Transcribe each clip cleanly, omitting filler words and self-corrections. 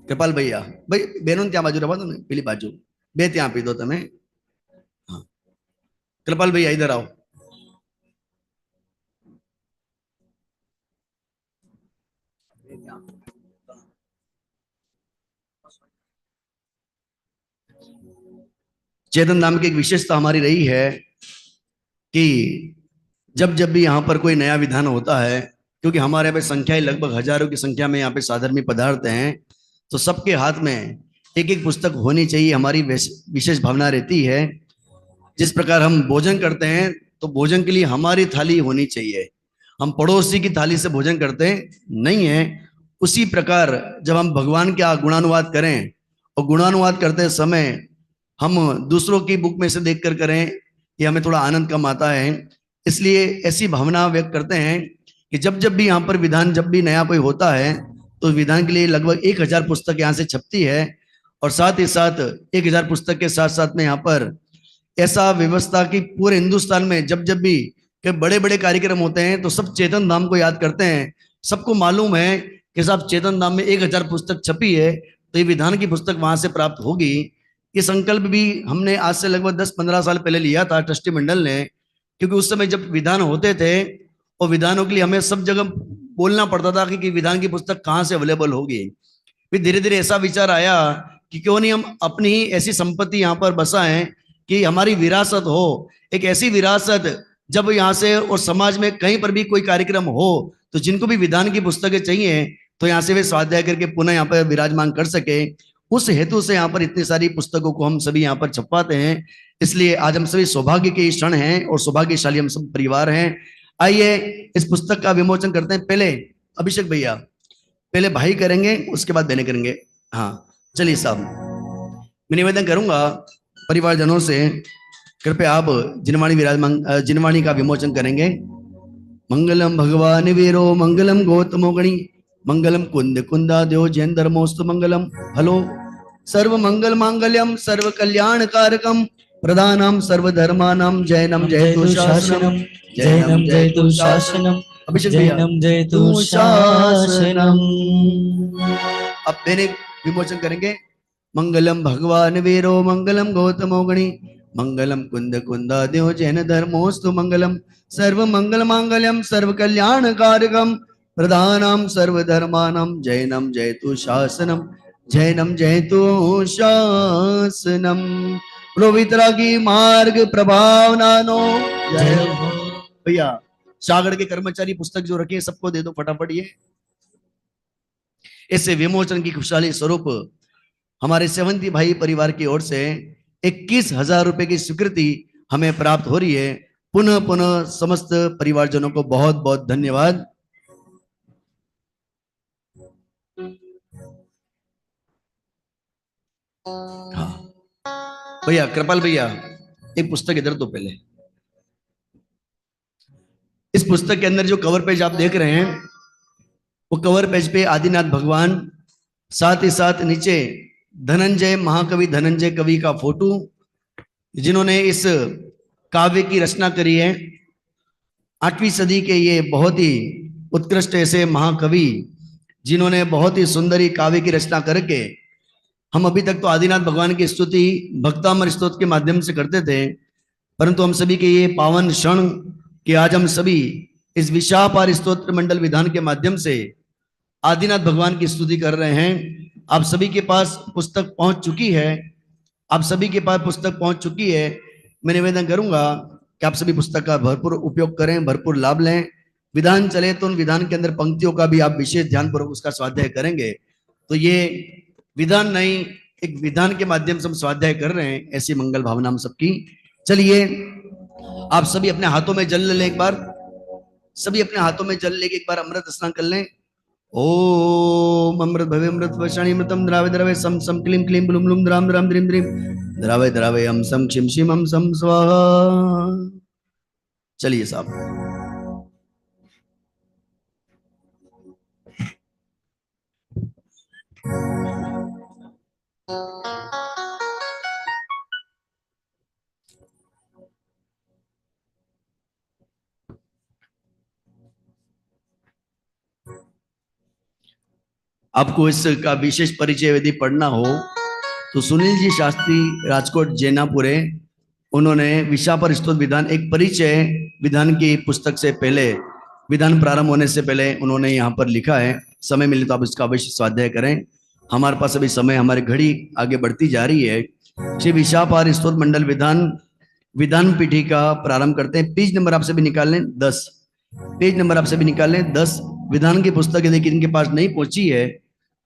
कृपाल भैया भाई बहनों ત્યાં બાજુ રવા દો ને પેલી બાજુ બે ત્યાં આપી દો તમે हाँ कृपाल भैया इधर आओ चेतन धाम की एक विशेषता हमारी रही है कि जब जब भी यहाँ पर कोई नया विधान होता है, क्योंकि हमारे यहाँ पे संख्या ही लगभग हजारों की संख्या में यहाँ पे साधर्मी पदार्थ हैं, तो सबके हाथ में एक एक पुस्तक होनी चाहिए, हमारी विशेष भावना रहती है। जिस प्रकार हम भोजन करते हैं तो भोजन के लिए हमारी थाली होनी चाहिए, हम पड़ोसी की थाली से भोजन करते नहीं है। उसी प्रकार जब हम भगवान का गुणानुवाद करें और गुणानुवाद करते समय हम दूसरों की बुक में से देखकर करें, ये हमें थोड़ा आनंद कम आता है। इसलिए ऐसी भावना व्यक्त करते हैं कि जब जब भी यहाँ पर विधान जब भी नया कोई होता है तो विधान के लिए लगभग 1000 पुस्तक यहाँ से छपती है, और साथ ही साथ 1000 पुस्तक के साथ साथ में यहाँ पर ऐसा व्यवस्था की पूरे हिंदुस्तान में जब जब भी के बड़े बड़े कार्यक्रम होते हैं तो सब चेतन धाम को याद करते हैं। सबको मालूम है कि साहब चेतन धाम में 1000 पुस्तक छपी है तो ये विधान की पुस्तक वहां से प्राप्त होगी। ये संकल्प भी हमने आज से लगभग 10-15 साल पहले लिया था ट्रस्टी मंडल ने, क्योंकि उस समय जब विधान होते थे और विधानों के लिए हमें सब जगह बोलना पड़ता था कि विधान की पुस्तक कहाँ से अवेलेबल होगी। फिर धीरे धीरे ऐसा विचार आया कि क्यों नहीं हम अपनी ही ऐसी संपत्ति यहाँ पर बसाएं कि हमारी विरासत हो, एक ऐसी विरासत जब यहाँ से और समाज में कहीं पर भी कोई कार्यक्रम हो तो जिनको भी विधान की पुस्तकें चाहिए तो यहाँ से वे स्वाध्याय करके पुनः यहाँ पर विराजमान कर सके। उस हेतु से यहाँ पर इतनी सारी पुस्तकों को हम सभी यहाँ पर छपवाते हैं। इसलिए आज हम सभी सौभाग्य के क्षण हैं और सौभाग्यशाली हम सब परिवार हैं। आइए इस पुस्तक का विमोचन करते हैं। पहले अभिषेक भैया, पहले भाई करेंगे उसके बाद बहने करेंगे। हाँ चलिए साहब, मैं निवेदन करूंगा परिवारजनों से, कृपया आप जिनवाणी विराजमान जिनवाणी का विमोचन करेंगे। मंगलम भगवान वीरो मंगलम गौतमो गणी मंगलम कुंद कुंदा देव जैन धर्मोस्तु मंगलम। हेलो, सर्व मंगल मांगल्यम सर्व कल्याण कारकम प्रधानम सर्व धर्मानाम जैनम जयतु शासनम जैनम जयतु शासनम। अभिषेक भैया जैनम जयतु शासनम। अब मैंने विमोचन करेंगे। मंगलम भगवान वीरो मंगलम गौतमो गणी मंगलम कुंद कुंदा देव जैन धर्मोस्तु मंगलम। सर्व मंगल मांगल्यम सर्व कल्याण कारकम प्रधानम सर्व धर्मानम जैनम जयतु शासनम जैनम जयतु शासनम। प्रोवितरा की मार्ग प्रभाव नानो जय हो। भैया सागर के कर्मचारी पुस्तक जो रखे सबको दे दो फटाफट। ये ऐसे विमोचन की खुशहाली स्वरूप हमारे सेवंती भाई परिवार की ओर से 21,000 रुपए की स्वीकृति हमें प्राप्त हो रही है। पुनः पुनः समस्त परिवारजनों को बहुत बहुत धन्यवाद। हाँ भैया, कृपाल भैया एक पुस्तक इधर दो पहले। इस पुस्तक के अंदर जो कवर पेज आप देख रहे हैं वो कवर पेज पे आदिनाथ भगवान, साथ ही साथ नीचे धनंजय महाकवि धनंजय कवि का फोटो, जिन्होंने इस काव्य की रचना करी है। 8वीं सदी के ये बहुत ही उत्कृष्ट ऐसे महाकवि जिन्होंने बहुत ही सुंदरी काव्य की रचना करके, हम अभी तक तो आदिनाथ भगवान की स्तुति भक्तामर स्तोत्र के माध्यम से करते थे, परंतु हम सभी के ये पावन क्षण कि आज हम सभी इस विशापार स्तोत्र मंडल विधान के माध्यम से आदिनाथ भगवान की स्तुति कर रहे हैं। आप सभी के पास पुस्तक पहुंच चुकी है, आप सभी के पास पुस्तक पहुंच चुकी है। मैं निवेदन करूंगा कि आप सभी पुस्तक का भरपूर उपयोग करें, भरपूर लाभ लें। विधान चले तो उन विधान के अंदर पंक्तियों का भी आप विशेष ध्यानपूर्वक उसका स्वाध्याय करेंगे। तो ये विधान नहीं, एक विधान के माध्यम से हम स्वाध्याय कर रहे हैं, ऐसी मंगल भावना हम सबकी। चलिए आप सभी अपने हाथों में जल लें एक बार, सभी अपने हाथों में जल लेके एक बार अमृत स्नान कर लें। ओम अमृत भवे अमृत वशाणी अमृतम द्रावे द्रावे सम सम क्लीम क्लीम ब्लूम ब्लूम द्राम द्राम द्रीम द्रीम द्रावे द्रावे हम सम क्षिम शिम हम सम स्वाहा। चलिए साहब, आपको इसका विशेष परिचय यदि पढ़ना हो तो सुनील जी शास्त्री राजकोट जैनापुरे, उन्होंने विशापर स्तोत्र विधान एक परिचय विधान की पुस्तक से पहले, विधान प्रारंभ होने से पहले उन्होंने यहाँ पर लिखा है। समय मिले तो आप इसका अवश्य स्वाध्याय करें। हमारे पास अभी समय, हमारी घड़ी आगे बढ़ती जा रही है। श्री विशापार स्तोत्र मंडल विधान पीठिका प्रारंभ करते हैं। पेज नंबर आप सभी निकाल लें 10, पेज नंबर आप सभी निकाल लें 10। विधान की पुस्तक यदि इनके पास नहीं पहुंची है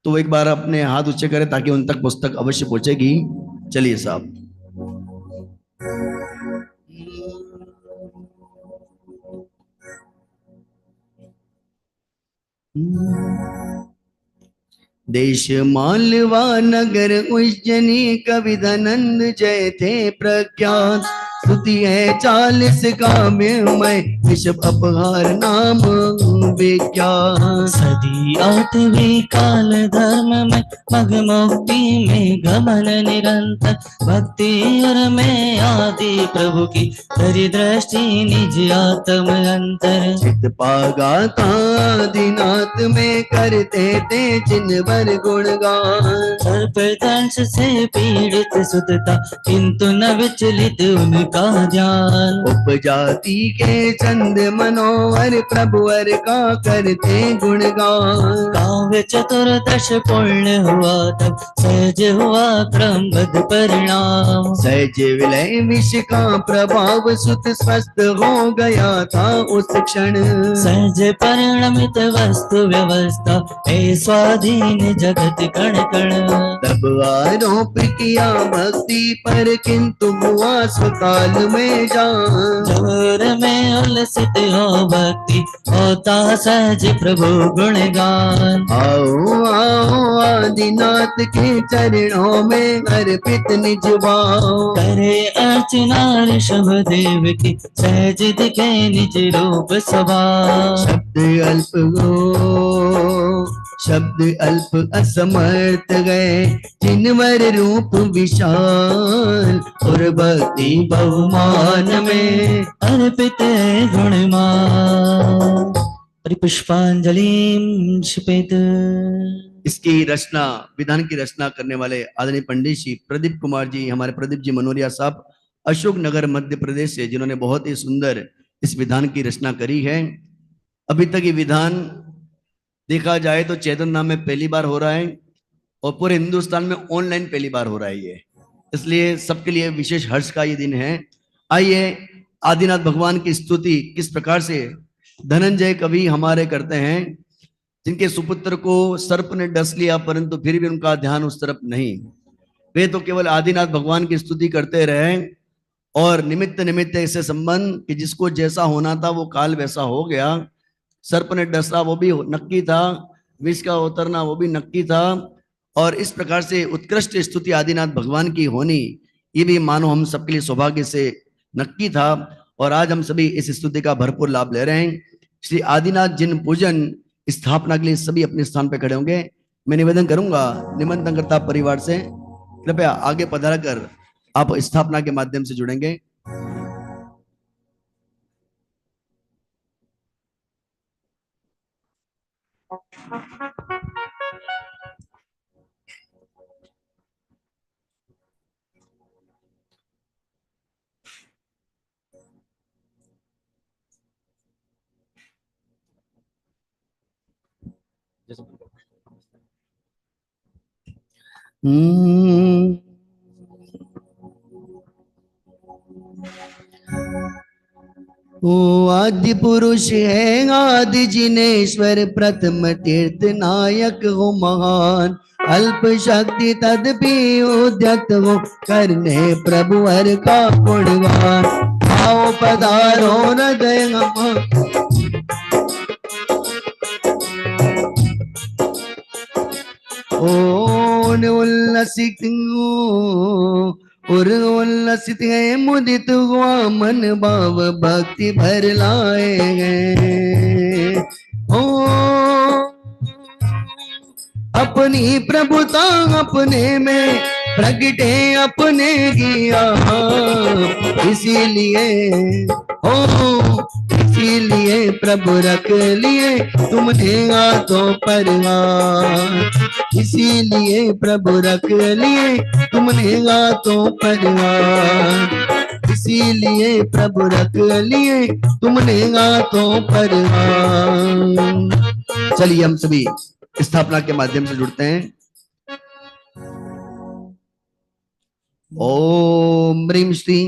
तो एक बार अपने हाथ ऊंचे करें ताकि उन तक पुस्तक अवश्य पहुंचेगी। चलिए साहब। देश मालवा नगर उज्जैनी कविदानंद जय थे प्रख्यात। स्तुति है 40 काव्य में विश्व अपहार नाम विख्यात। सदी 8वीं काल धर्म में मग मुक्ति में गमन निरंतर। भक्ति और में आदि प्रभु की धरी दृष्टि निज आत्म अंतर। चित पागा आदिनाथ में करते थे जिनवर गुणगान। सर्प दंश से पीड़ित सुतता किंतु न विचलित उनका ध्यान। उपजाति के चंद मनोहर प्रभुवर का करते गुणगान। काव्य चतुर्दश पूर्ण हुआ तब सहज हुआ क्रमबद्ध परिणाम। सहज विलय विष का प्रभाव सुत स्वस्थ हो गया था उस क्षण। सहज परिणमित वस्तु व्यवस्था ए स्वाधीन जगत कण कण। तब आरोप किया भक्ति पर किंतु हुआ स्वकाल में जान। जोर में उल्लसित हो भक्ति होता सहज प्रभु गुणगान। आओ आओ आदिनाथ के चरणों में अर्पित निज भाव। करे अर्चना ऋषभ देव की सहज दिखे निज रूप स्वभाव। शब्द अल्प असमर्थ गए जिनवर रूप विशाल। और भक्ति बहुमान में अर्पित गुणमान। पुष्पांजलि क्षिपेत। इसकी रचना, विधान की रचना करने वाले आदरणीय पंडित श्री प्रदीप कुमार जी, हमारे प्रदीप जी मनोरिया साहब, अशोक नगर मध्य प्रदेश से, जिन्होंने बहुत ही सुंदर इस विधान की रचना करी है। अभी तक ये विधान देखा जाए तो चैतन्य धाम में पहली बार हो रहा है और पूरे हिंदुस्तान में ऑनलाइन पहली बार हो रहा है ये, इसलिए सबके लिए विशेष हर्ष का ये दिन है। आइए आदिनाथ भगवान की स्तुति किस प्रकार से धनंजय कवि हमारे करते हैं, जिनके सुपुत्र को सर्प ने डस लिया परंतु फिर भी उनका ध्यान उस तरफ नहीं। वे तो केवल आदिनाथ भगवान की स्तुति करते रहे और निमित्त निमित्त ऐसे संबंध कि जिसको जैसा होना था वो काल वैसा हो गया। सर्प ने डसा वो भी नक्की था, विष का उतरना वो भी नक्की था। और इस प्रकार से उत्कृष्ट स्तुति आदिनाथ भगवान की होनी ये भी मानो हम सबके लिए सौभाग्य से नक्की था। और आज हम सभी इस स्तुति का भरपूर लाभ ले रहे हैं। श्री आदिनाथ जिन पूजन स्थापना के लिए सभी अपने स्थान पर खड़े होंगे। मैं निवेदन करूंगा निमंत्रण करता परिवार से कृपया आगे पधार कर आप स्थापना के माध्यम से जुड़ेंगे। ओ आदि पुरुष है आदि जिनेश्वर, प्रथम तीर्थ नायक हो महान। अल्प शक्ति तदपि उद्यत हो करने प्रभुवर का गुणगान। आओ पधारो हृदय उल्लसित और उल्लसित है मुदित हुआ मन भाव भक्ति भर लाए हैं। ओ अपनी प्रभुता अपने में प्रगटे अपने किया, इसीलिए ओ इसीलिए प्रभु रख लिए तुमने हाथों परिवार, इसीलिए प्रभु रख लिए तुमने हाथों परिवार, इसीलिए प्रभु रख लिए तुमने हाथों परिवार। चलिए हम सभी स्थापना के माध्यम से जुड़ते हैं। ओम ह्रीं श्री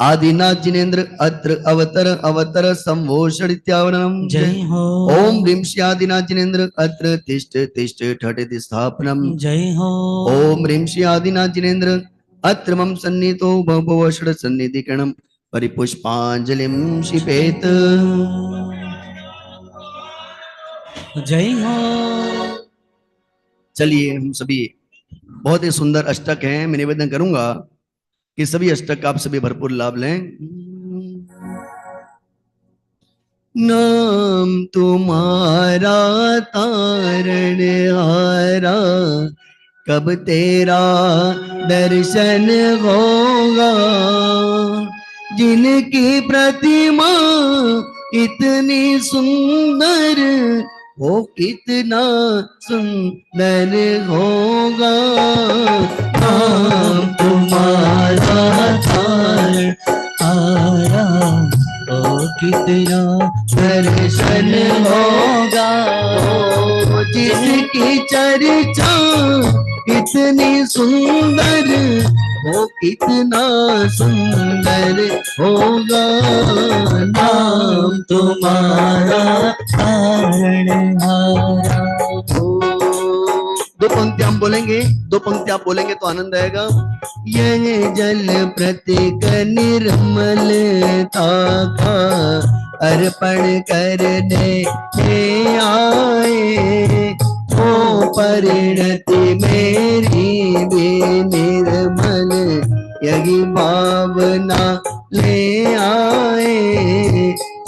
आदिनाथ जिनेन्द्र अत्र अवतर अवतर संभूषण इत्यावरणम। जय हो। ओम ह्रीं श्री आदिनाथ जिनेन्द्र अत्र तिष्ठ तिष्ठ ठठति स्थापनम। जय हो। ओम ह्रीं श्री आदिनाथ जिनेन्द्र अत्र मम सन्निधो भव षड सन्निधिकरणम परिपुष्पांजलिम शिपेत। जय हो। चलिए हम सभी, बहुत ही सुंदर अष्टक हैं, मैं निवेदन करूंगा कि सभी अष्टक का आप सभी भरपूर लाभ लें। नाम तुम्हारा तारण हारा, कब तेरा दर्शन होगा, जिनकी प्रतिमा इतनी सुंदर, वो कितना सुंदर होगा। नाम तुम्हारा तारण हारा, ओ कितना दर्शन होगा, जिसकी चर्चा इतनी सुंदर, वो कितना सुंदर होगा। नाम तुम्हारा तारण हारा। दो पंक्ति हम बोलेंगे, दो पंक्ति आप बोलेंगे तो आनंद आएगा। यह जल प्रत्येक निर्मलता का अर्पण करने आए, ओ परिणति मेरी भी निर्मल यही भावना ले आए।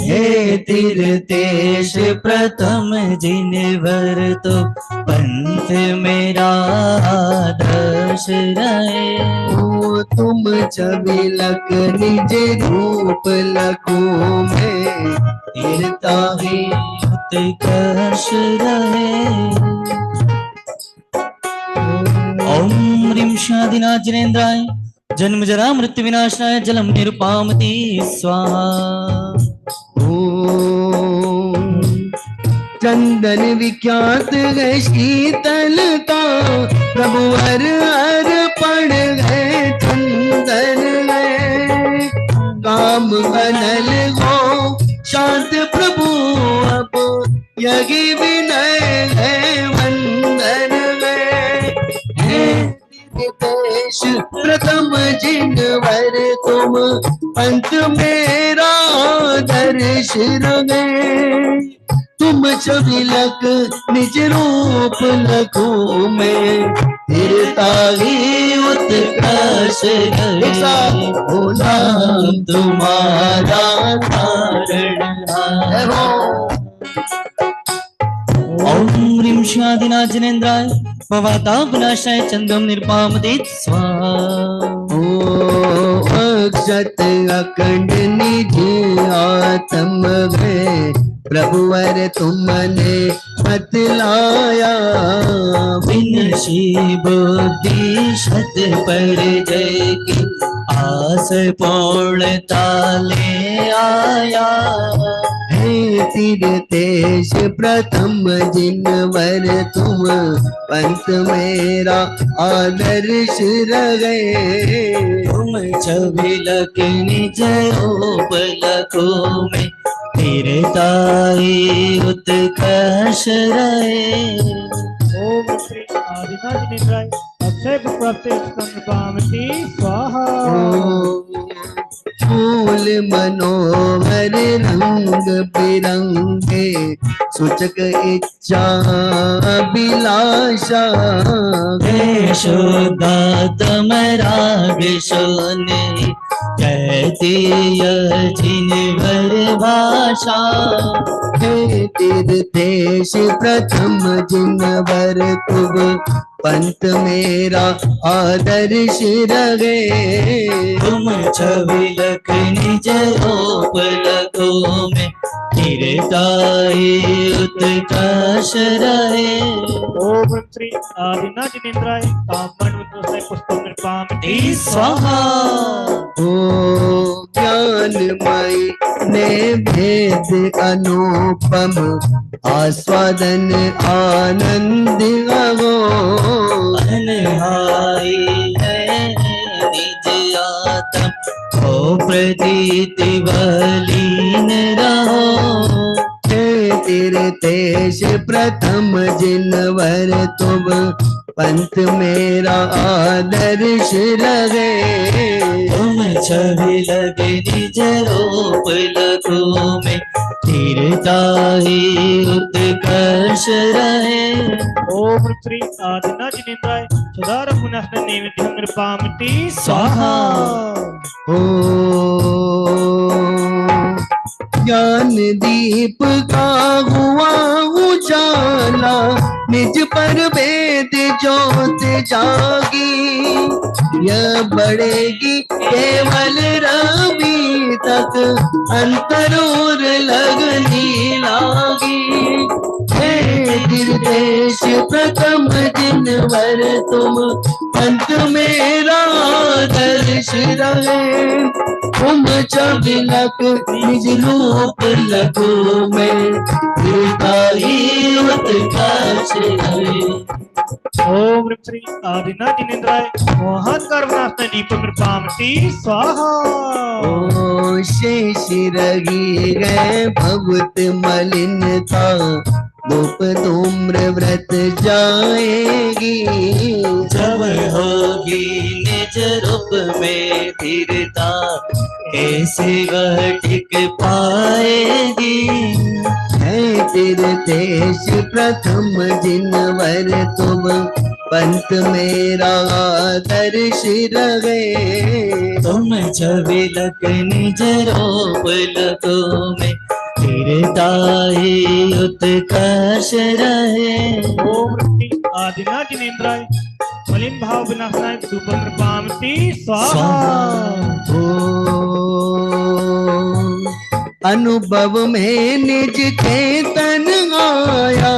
हे तीर्थेश प्रथम जिनवर तो पंथ मेरा आदर्श रहे, ओ तुम छबिलक निज रूप लखो में, तीर्था ही उत्कर्ष रहे। ओम ह्रीं शादिनाथ जिनेन्द्राय जन्म जरा मृत्यु विनाशाय जलम निरुपामति स्वाहा। ओम चंदन विख्यात है शीतलता, प्रभु हर अर्पण है चंदन है, काम बनल हो शांत प्रभु अब यही विनय है वंदन है। देश प्रथम जिनवर तुम पंथ मेरा दर्श रहे, तुम छबिलक निज रूप लखो में, तीर्था ही उत्कर्ष रहे। ओ नाम तुम्हारा तारण हारा। ओम ह्रीं शादिनाथ जिनेन्द्राय भवतापनाशाय चंद्रम निरुपामति स्वाहा। ओ अक्षत अखंड निज आत्म है, प्रभुवर तुमने बतलाया, विनशी बुद्धि शत पर जय की आस पूर्णता ले आया। हे तीर्थेश प्रथम जिनवर तुम पंथ मेरा आदर्श रहे, तुम छबिलक निज रूप लखो में, तीर्था ही उत्कर्ष रहे। ओम श्री आदिनाथ जिनेन्द्राय अक्षय पुष्पाप्ते संपामति स्वाहा। फूल मनोहर रंग बिरंगे, सूचक इच्छा अभिलाषा, शुद्धात्म राग सोने कहती जिनवर भाषा। हे तीर्थेश प्रथम जिनवर तुम पंथ मेरा आदर्श रहे, तुम छबिलक निज रूप लखो में, स्थिरताई उत्कर्ष रहे। ओम श्री आदिनाथ जिनेन्द्राय कामन विद्वसाय पुष्पम नृपामति स्वाहा। ओ ज्ञानमयी ने भेद अनुपम आस्वादन आनंद अगो। अनहाई है निज आत्म हो प्रतीति बलीन रहो। तीर्थेश प्रथम जिनवर तुम पंथ मेरा आदर्श लगे। तुम छवि लगे निज रूप लघु में स्थिरताई उत्कर्ष रहे। ओम श्री आदिनाथ जिनेन्द्राय सुधार पुनः नैवेद्यम नृपामति स्वाहा। ओ ज्ञान दीप का हुआ उजाला निज पर वेद ज्योत जागी। यह बढ़ेगी केवल रवि तक अंतरोर लगनी लागी। निर्देश प्रथम जिनवर तुम अंत मेरा दर्श रहे। तुम चबिलक निज रूप लघु में स्थिरताई उत्कर्ष रहे। ओम श्री आदिनाथ जिनेन्द्राय मोहनकार विनाश दीपम नृपामति स्वाहा। ओ शेष रही गए भगवत मलिनता धूप धूम्र व्रत जाएगी। जब होगी निज रूप में स्थिरता कैसे वह टिक पाएगी। है तीर्थेश प्रथम जिनवर तुम पंथ मेरा दर्श रहे। तुम छवि लग निज रूप लघु में स्थिरताई उत्कर्ष रहे। ओम श्री आदिनाथ जिनेन्द्राय मलिन भाव विनाशनाय धूपम नृपामति स्वाहा। अनुभव में निज चेतन आया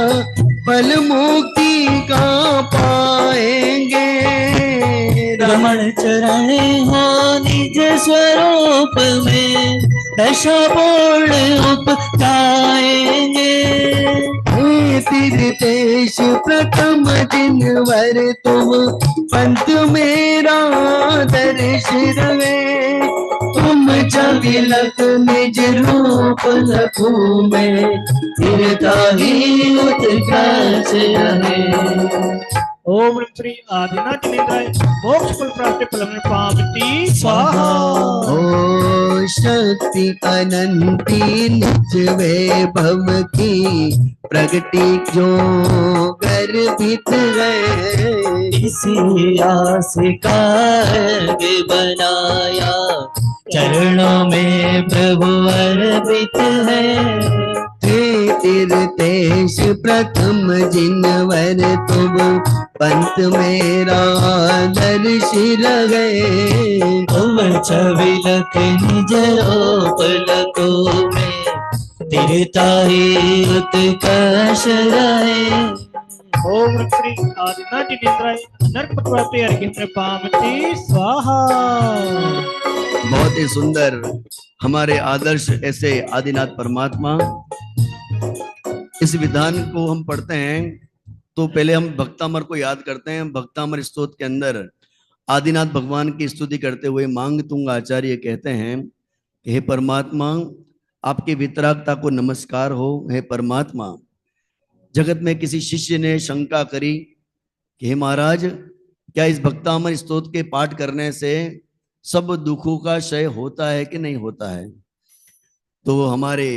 फल मुक्ति का पाएंगे। रमण चरण हो निज स्वरूप में दशा पूर्ण उपजाएंगे। तीर्थेश प्रथम जिनवर तुम पंथ मेरा दर्श रहे। तुम चबिलक निज रूप लघु में स्थिरताई उत्कर्ष रहे। ओम श्री आदिनाथ जिनेन्द्राय मोक्ष फल प्राप्ति फलम नृपामति स्वाहा। ओ शक्ति अनंती निज वैभव की प्रगति जो गर्भित है। इसी आस का अर्घ बनाया चरणों में प्रभु अर्पित है। तीर्थेश प्रथम जिनवर तुम पंथ मेरा दर्श रहे। तुम छवि लख निज रूप लघु में स्थिरताई उत्कर्ष रहे। ओम श्री आदिनाथ जिनेन्द्राय नरक प्राप्ति अर्घ्य नृपामति स्वाहा। बहुत ही सुंदर हमारे आदर्श ऐसे आदिनाथ परमात्मा। इस विधान को हम पढ़ते हैं तो पहले हम भक्तामर को याद करते हैं। भक्तामर स्तोत्र के अंदर आदिनाथ भगवान की स्तुति करते हुए मांगतुंग आचार्य कहते हैं कि हे परमात्मा, आपकी वितरागता को नमस्कार हो। हे परमात्मा, जगत में किसी शिष्य ने शंका करी कि हे महाराज, क्या इस भक्तामर स्तोत्र के पाठ करने से सब दुखों का क्षय होता है कि नहीं होता है? तो हमारे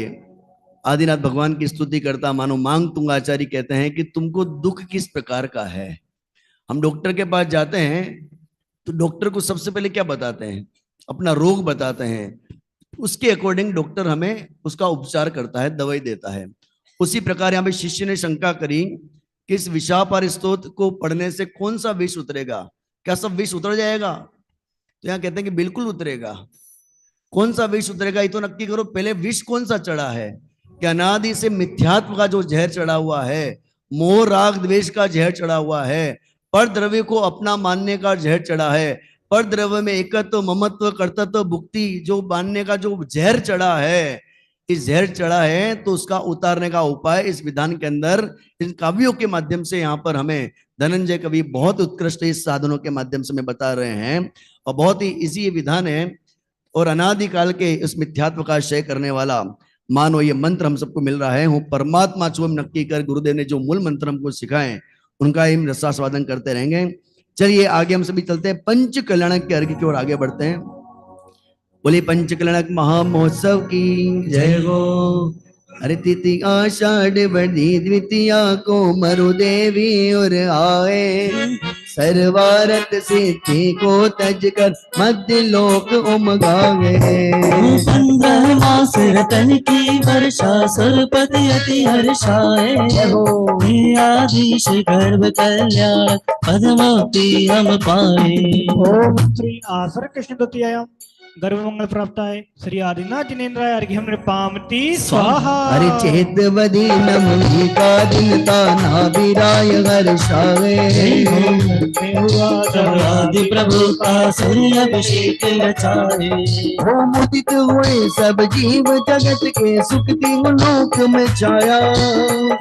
आदिनाथ भगवान की स्तुति करता मानो मांगतुंग आचार्य कहते हैं कि तुमको दुख किस प्रकार का है। हम डॉक्टर के पास जाते हैं तो डॉक्टर को सबसे पहले क्या बताते हैं? अपना रोग बताते हैं। उसके अकॉर्डिंग डॉक्टर हमें उसका उपचार करता है, दवाई देता है। उसी प्रकार यहाँ पे शिष्य ने शंका करी कि इस विशापार स्तोत्र को पढ़ने से कौन सा विष उतरेगा, क्या सब विष उतर जाएगा? तो यहाँ कहते हैं कि बिल्कुल उतरेगा। कौन सा विष उतरेगा ये तो नक्की करो, पहले विष कौन सा चढ़ा है। कि अनादि से मिथ्यात्व का जो जहर चढ़ा हुआ है, मोह राग द्वेष का जहर चढ़ा हुआ है, पर द्रव्य को अपना मानने का जहर चढ़ा है, पर द्रव्य में एकत्व ममत्व कर्तृत्व भुक्ति जो मानने का जो जहर चढ़ा है, इस जहर चढ़ा है तो उसका उतारने का उपाय इस विधान के अंदर इन काव्यों के माध्यम से यहाँ पर हमें धनंजय कवि बहुत उत्कृष्ट इस साधनों के माध्यम से हमें बता रहे हैं, और बहुत ही इजी ये विधान है। और अनादिकाल के इस मिथ्यात्व का क्षय करने वाला मानो ये मंत्र हम सबको मिल रहा है। हूँ परमात्मा चुम नक्की कर गुरुदेव ने जो मूल मंत्र हमको सिखाए उनका हम रसास्वादन करते रहेंगे। चलिए आगे हम सभी चलते हैं, पंच कल्याणक के अर्घ की ओर आगे बढ़ते हैं। बोले पंच कल्याणक महामहोत्सव की जय हो। अरे तिथि आषाढ़ बड़ी द्वितीया को मरु देवी और आए, सर्वारत सिद्धि को तज कर मध्य लोक उमगावे। 15 मास रतन की वर्षा सुरपति अति हर्षाए, हे आदिश गर्भ कल्याण पदमोक्ति हम पाए। ओम श्री आसर कृष्ण द्वितीयायाम गर्भ मंगल प्राप्ताय श्री आदिनाथ जिनेन्द्राय अर्घ्यम नृपामति स्वाहा। अरे चेत बदी नमि का दिन ता नाभिराय हर्षावे। आदि प्रभु का सूर्य अभिषेक रचाए, हो मुदित हुए सब जीव जगत के सुखती लोक में छाया।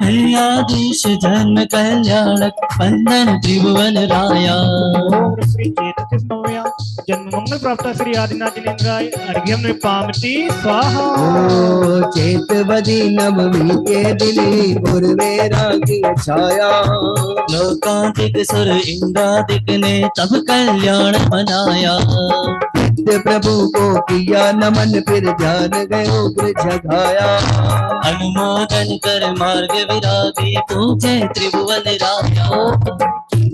हे आदिश जन्म कल्याणक बंधन त्रिभुवन राया। ओम श्री चेतस नवयाम जन्म मंगल प्राप्त श्री आदिनाथ जिनेन्द्राय अर्घ्यम नृपामति स्वाहा। ओ चेत बदी नवमी के दिली पूर्वे रागी छाया। लोकांतिक सुर इंद्रादिक ने तब कल्याण बनाया। नित्य प्रभु को किया नमन फिर ध्यान गयो जगाया। अनुमोदन कर मार्ग विरागी पूजे त्रिभुवन राया।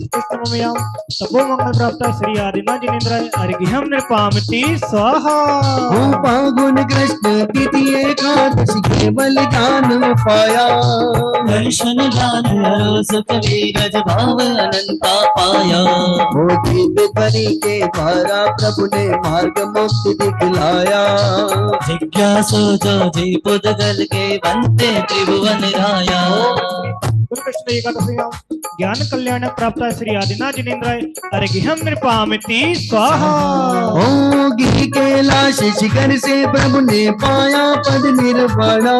नवयाम सबो मंगल प्राप्त श्री आदिनाथ जिनेन्द्राय अर्घ्यम नृपामति स्वाहा। हो फागुन कृष्ण द्वितीय एकादशी केवल ज्ञान पाया। दर्शन दान सुख वीरज भाव अनंता पाया। हो दिव्य बलि के द्वारा प्रभु ने मार्ग मुक्ति दिखलाया। जिज्ञासु जो जी पुद्गल के बनते त्रिभुवन राया। कृष्ण एकादशीयाम ज्ञान कल्याण प्राप्त श्री आदिनाथ जिनेन्द्राय अर्घ्यम नृपामति स्वाहा। ओ गिरि कैलाश शिखर से प्रभु ने पाया पद निर्वाणा।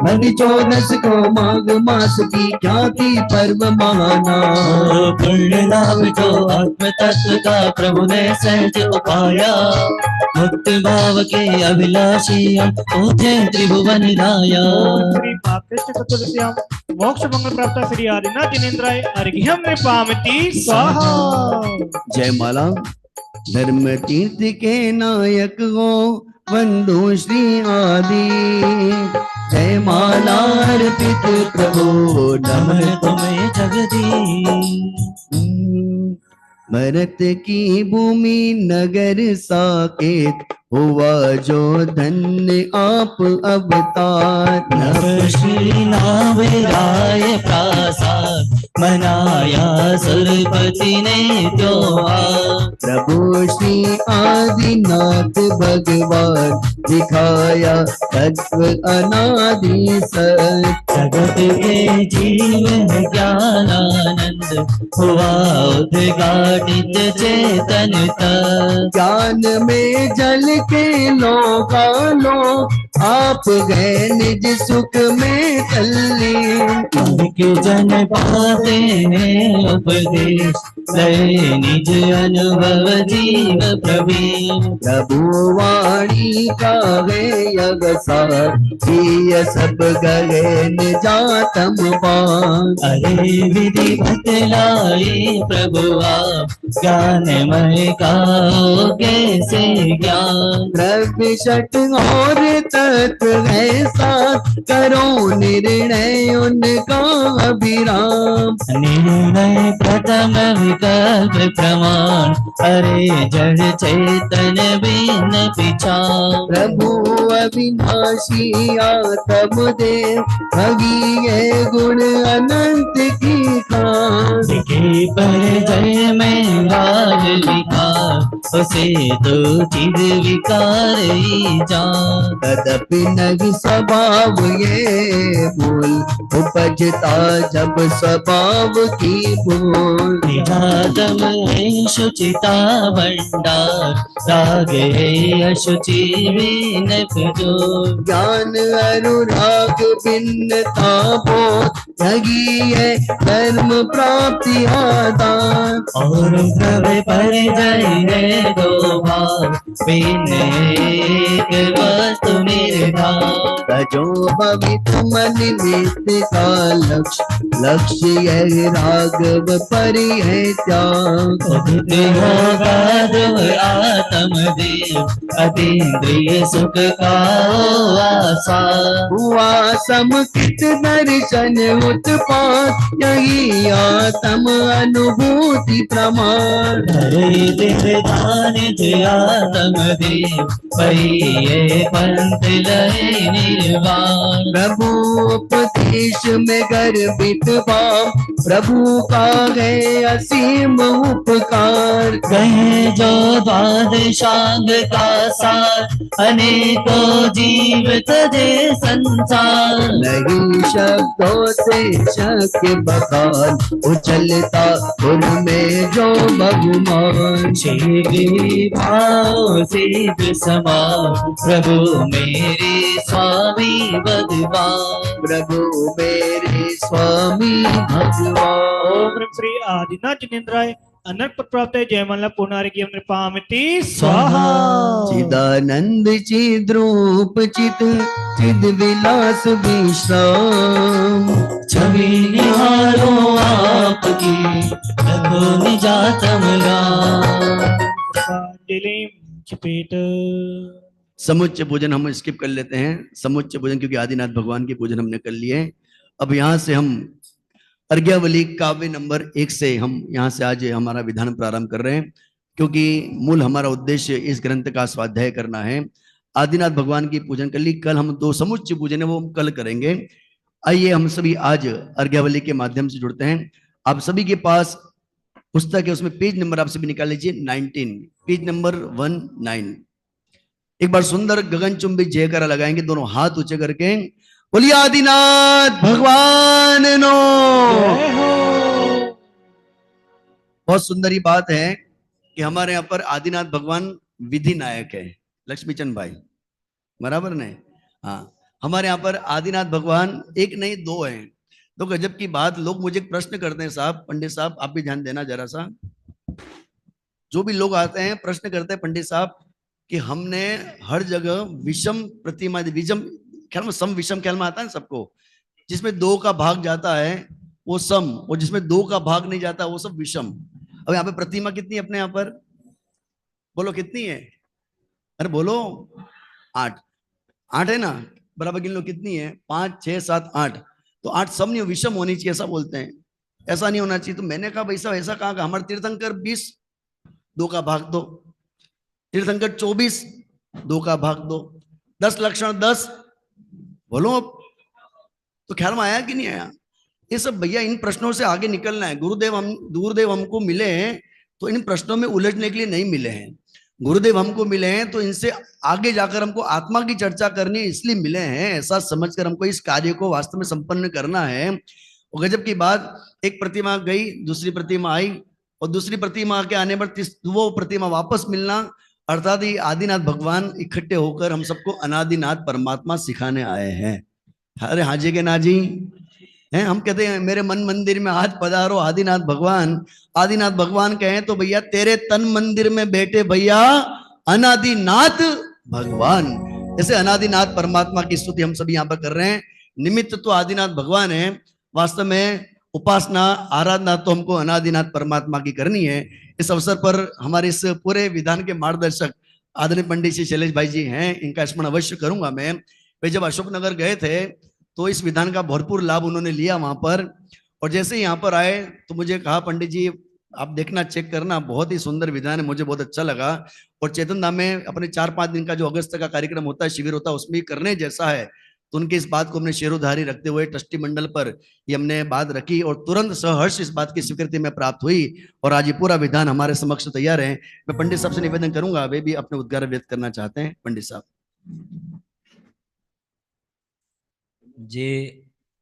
मधु 14 को माघ मास की ख्याति पर्व माना। पुण्य लाभ जो आत्म तत्व का प्रभु ने सहज उपाया। मुक्त भाव के अभिलाषी हम पूजे त्रिभुवन राया। श्री भागकृष्ण चतुर्दशीयाम मोक्ष मंगल प्राप्त श्री आदिनाथ जिनेन्द्राय अर्घ्यम नृपामति स्वाहा। जय माला। धर्म तीर्थ के नायक हो बंधु श्री आदि। जय माला अर्पित प्रभु नमः नमः तुम्हें जगदीश। भरत की भूमि नगर साकेत हुआ जो धन्य आप अवतार। नव श्री नाविराय प्रासाद मनाया सुरपति ने त्योहार। प्रभु श्री आदिनाथ भगवान दिखाया तत्व अनादि सत्य। जगत के जीवन ज्ञानानंद हुआ उद्घाटित चेतन तक। ज्ञान में जल के लोकालोक आप गए निज सुख में तल्लीन। के जन पाते हैं उपदेश लय निज अनुभव जीव प्रवीण। प्रभु वाणी का है यगसार ये सब गगन जातम पान। अरे विधि बतलाई प्रभु आप ज्ञानमय का हो कैसे ज्ञान। द्रव्य शट और तत्व ऐसा करो निर्णय उनका अभिराम। निर्णय प्रथम विकल्प प्रमाण अरे जड़ चेतन बिन पिछान। प्रभु अविनाशी आत्म देव भगिए गुण अनंत की खान। के पर जय में राज विकार उसे तो चिर विकार जा। तदपि नहीं स्वभाव ये भूल, उपजता जब स्वभाव की भूल। निरागम है शुचिता भंडार, राग है अशुचि वीन जो। ज्ञान अनुराग भिन्नता बोध, यही है धर्म प्राप्ति आधार। और प्रभु परिजय है दो भाव, भिन्न एक वस्तु निर्धार। तजो भवित मन नित्य का लक्ष्य, लक्ष्य यह राघव परि है त्याग। उदित होगा ध्रुव आत्मदेव, अतीन्द्रिय सुख का आशा। हुआ समकित दर्शन उत्पात, यही आत्म अनुभूति प्रमाण। हरे दिल दान आत्मदेव, पहिए पंथ लय निर्वाण। प्रभु उपदेश में गर्वित भाव, प्रभु का है असीम उपकार। कहे जो द्वादशांग का सार, अनेकों जीव तजे संसार। नहीं शब्दों से शक्य बखान, उछलता उनमें जो बहुमान। शीघ्र भाव सिद्ध समा, प्रभु मेरे स्वामी भगवान। प्रभु मेरे स्वामी भगवान। ओम श्री आदिनाथ जिनेन्द्राय अनर्क पद प्राप्त है। जयमाला पूर्णारिकी नृपामिति स्वाहा। चिदानंद चिद्रूप चित चिद विलास विश्राम। छवि निहारो आपकी, रखो निजातम राम। अंजलिम चिपेत। समुच्चय पूजन हम स्किप कर लेते हैं, समुच्चय पूजन, क्योंकि आदिनाथ भगवान की पूजन हमने कर लिए है। अब यहाँ से हम अर्घ्यावली काव्य नंबर 1 से हम यहाँ से आज हमारा विधान प्रारंभ कर रहे हैं, क्योंकि मूल हमारा उद्देश्य इस ग्रंथ का स्वाध्याय करना है। आदिनाथ भगवान की पूजन कर ली, कल हम 2 समुच्चय पूजन है वो हम कल करेंगे। आइए हम सभी आज अर्घ्यावली के माध्यम से जुड़ते हैं। आप सभी के पास पुस्तक है, उसमें पेज नंबर आप सभी निकाल लीजिए 19, पेज नंबर 19। एक बार सुंदर गगनचुंबी जयकारा लगाएंगे, दोनों हाथ ऊंचे करके। बोलिए आदिनाथ भगवान नो। बहुत सुंदर ही बात है कि हमारे यहाँ पर आदिनाथ भगवान विधि नायक है, लक्ष्मीचंद भाई बराबर ने। हाँ, हमारे यहाँ पर आदिनाथ भगवान एक नहीं 2 हैं। तो गजब की बात, लोग मुझे एक प्रश्न करते हैं, साहब पंडित साहब आप भी ध्यान देना जरा सा। जो भी लोग आते हैं प्रश्न करते हैं पंडित साहब कि हमने हर जगह विषम प्रतिमा, विषम ख्याल में सम विषम ख्याल में आता है सबको, जिसमें 2 का भाग जाता है वो सम, और जिसमें 2 का भाग नहीं जाता वो सब विषम। अब यहाँ पे प्रतिमा कितनी अपने यहाँ पर, बोलो कितनी है? अरे बोलो 8 है ना, बराबर गिन लो कितनी है, 5 6 7 8। तो 8 सम नहीं, विषम होनी चाहिए ऐसा बोलते हैं, ऐसा नहीं होना चाहिए। तो मैंने कहा भाई साहब ऐसा कहा, हमारे तीर्थंकर 20 2 का भाग दो, तीर्थंकर 24 2 का भाग दो, 10 लक्षण 10, बोलो अब। तो ख्याल में आया कि नहीं आया? ये सब भैया इन प्रश्नों से आगे निकलना है। गुरुदेव हमको मिले हैं तो इन प्रश्नों में उलझने के लिए नहीं मिले हैं। गुरुदेव हमको मिले हैं तो इनसे आगे जाकर हमको आत्मा की चर्चा करनी है, इसलिए मिले हैं। ऐसा समझकर हमको इस कार्य को वास्तव में संपन्न करना है। और गजब की बात, एक प्रतिमा गई, दूसरी प्रतिमा आई, और दूसरी प्रतिमा के आने पर वो प्रतिमा वापस मिलना, अर्थात ये आदिनाथ भगवान इकट्ठे होकर हम सबको अनादिनाथ परमात्मा सिखाने आए हैं। अरे हाजी के ना जी हैं, हम कहते हैं मेरे मन मंदिर में आज पधारो आदिनाथ भगवान। आदिनाथ भगवान कहें तो भैया तेरे तन मंदिर में बैठे भैया अनादिनाथ भगवान। जैसे अनादिनाथ परमात्मा की स्तुति हम सभी यहाँ पर कर रहे हैं। निमित्त तो आदिनाथ भगवान है, वास्तव में उपासना आराधना तो हमको अनादिनाथ परमात्मा की करनी है। इस अवसर पर हमारे इस पूरे विधान के मार्गदर्शक आदरणीय पंडित श्री शैलेश भाई जी हैं, इनका स्मरण अवश्य करूंगा मैं। वे जब अशोकनगर गए थे तो इस विधान का भरपूर लाभ उन्होंने लिया वहां पर, और जैसे यहाँ पर आए तो मुझे कहा पंडित जी आप देखना, चेक करना, बहुत ही सुंदर विधान है, मुझे बहुत अच्छा लगा। और चेतन धाम में अपने 4-5 दिन का जो अगस्त का कार्यक्रम होता है, शिविर होता है, उसमें करने जैसा है। तो उनके इस बात को हमने शेरोधारी रखते हुए ट्रस्टी मंडल पर ये हमने बात रखी और तुरंत सहर्ष इस बात की स्वीकृति में प्राप्त हुई और आज ये पूरा विधान हमारे समक्ष तैयार है। मैं पंडित साहब से निवेदन करूंगा, वे भी अपने उद्गार व्यक्त करना चाहते हैं। पंडित साहब। જે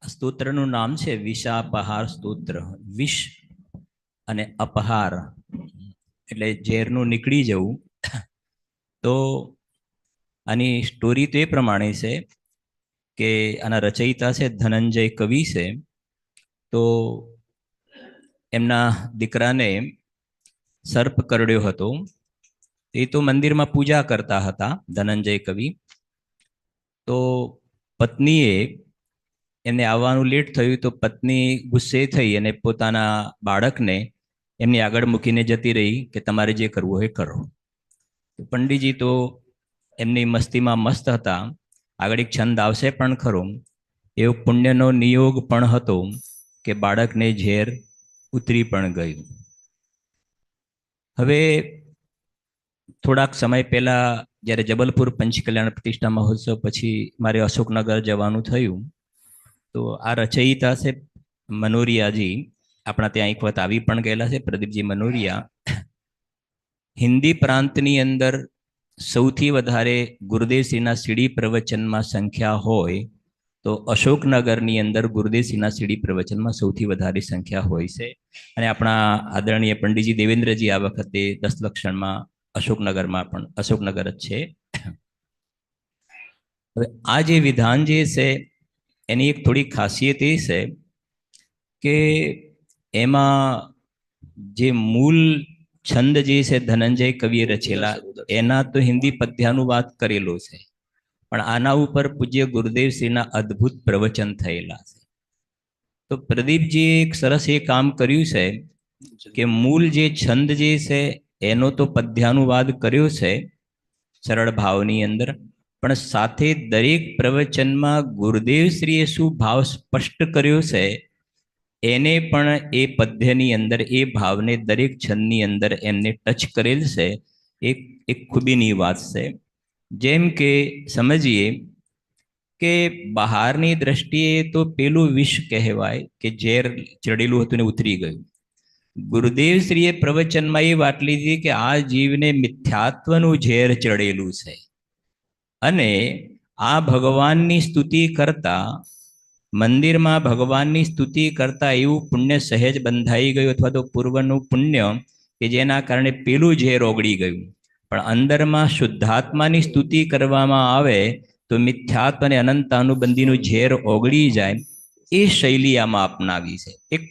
સ્તોત્રનું નામ છે વિષાપહાર સ્તોત્ર. વિષ અને અપહાર એટલે ઝેરનું નીકળી જવું. તો આની સ્ટોરી તો એ પ્રમાણે છે કે આના રચયિતા છે ધનંજય કવિ છે. તો એમના દીકરાને સર્પ કરડ્યો હતો. એ તો મંદિરમાં પૂજા કરતા હતા ધનંજય કવિ. તો પત્નીએ એમને આવવાનું લેટ થયું તો પત્ની ગુસ્સે થઈ અને પોતાના બાળકને એમની આગળ મૂકીને જતી રહી કે તમારે જે કરવું હોય કરો. પંડિતજી તો એમની મસ્તીમાં મસ્ત હતા. આગળ એક છંદ આવશે પણ ખરો. એવો પુણ્યનો નિયોગ પણ હતો કે બાળકને ઝેર ઉતરી પણ ગયું. હવે થોડાક સમય પહેલા જ્યારે જબલપુર પંચકલ્યાણ પ્રતિષ્ઠા મહોત્સવ પછી મારે અશોકનગર જવાનું થયું. તો આ રચયિતા છે મનોરિયાજી, આપણા ત્યાં એક વખત આવી પણ ગયેલા છે, પ્રદીપજી મનોરિયા. હિન્દી પ્રાંતની અંદર સૌથી વધારે ગુરુદેવશ્રીના સીડી પ્રવચનમાં સંખ્યા હોય તો અશોકનગરની અંદર ગુરુદેવશ્રીના સીડી પ્રવચનમાં સૌથી વધારે સંખ્યા હોય છે. અને આપણા આદરણીય પંડિતજી દેવેન્દ્રજી આ વખતે 10 લક્ષણમાં અશોકનગરમાં પણ અશોકનગર જ છે. હવે આ જે વિધાન જે છે એની એક થોડી ખાસિયત એ છે કે એમાં જે મૂળ છંદ જે છે ધનંજય કવિએ રચેલા એના તો હિન્દી પદ્યાનુવાદ કરેલો છે, પણ આના ઉપર પૂજ્ય ગુરુદેવશ્રીના અદ્ભુત પ્રવચન થયેલા છે. તો પ્રદીપજીએ એક સરસ એ કામ કર્યું છે કે મૂળ જે છંદ જે છે એનો તો પદ્યાનુવાદ કર્યો છે સરળ ભાવની અંદર, પણ સાથે દરેક પ્રવચનમાં ગુરુદેવશ્રીએ શું ભાવ સ્પષ્ટ કર્યો છે એને પણ એ પદ્યની અંદર એ ભાવને દરેક છંદની અંદર એમને ટચ કરેલ છે. એક ખૂબીની વાત છે. જેમ કે સમજીએ કે બહારની દ્રષ્ટિએ તો પેલું વિષ કહેવાય કે ઝેર ચડેલું હતું ને ઉતરી ગયું. ગુરુદેવશ્રીએ પ્રવચનમાં એ વાત લીધી કે આ જીવને મિથ્યાત્વનું ઝેર ચડેલું છે અને આ ભગવાનની સ્તુતિ કરતા મંદિરમાં ભગવાનની સ્તુતિ કરતા એવું પુણ્ય સહેજ બંધાઈ ગયું અથવા તો પૂર્વનું પુણ્ય કે જેના કારણે પેલું ઝેર ઓગળી ગયું. પણ અંદરમાં શુદ્ધાત્માની સ્તુતિ કરવામાં આવે તો મિથ્યાત્વ અને અનંતાનુબંધીનું ઝેર ઓગળી જાય. એ શૈલી આમાં અપનાવી છે. એક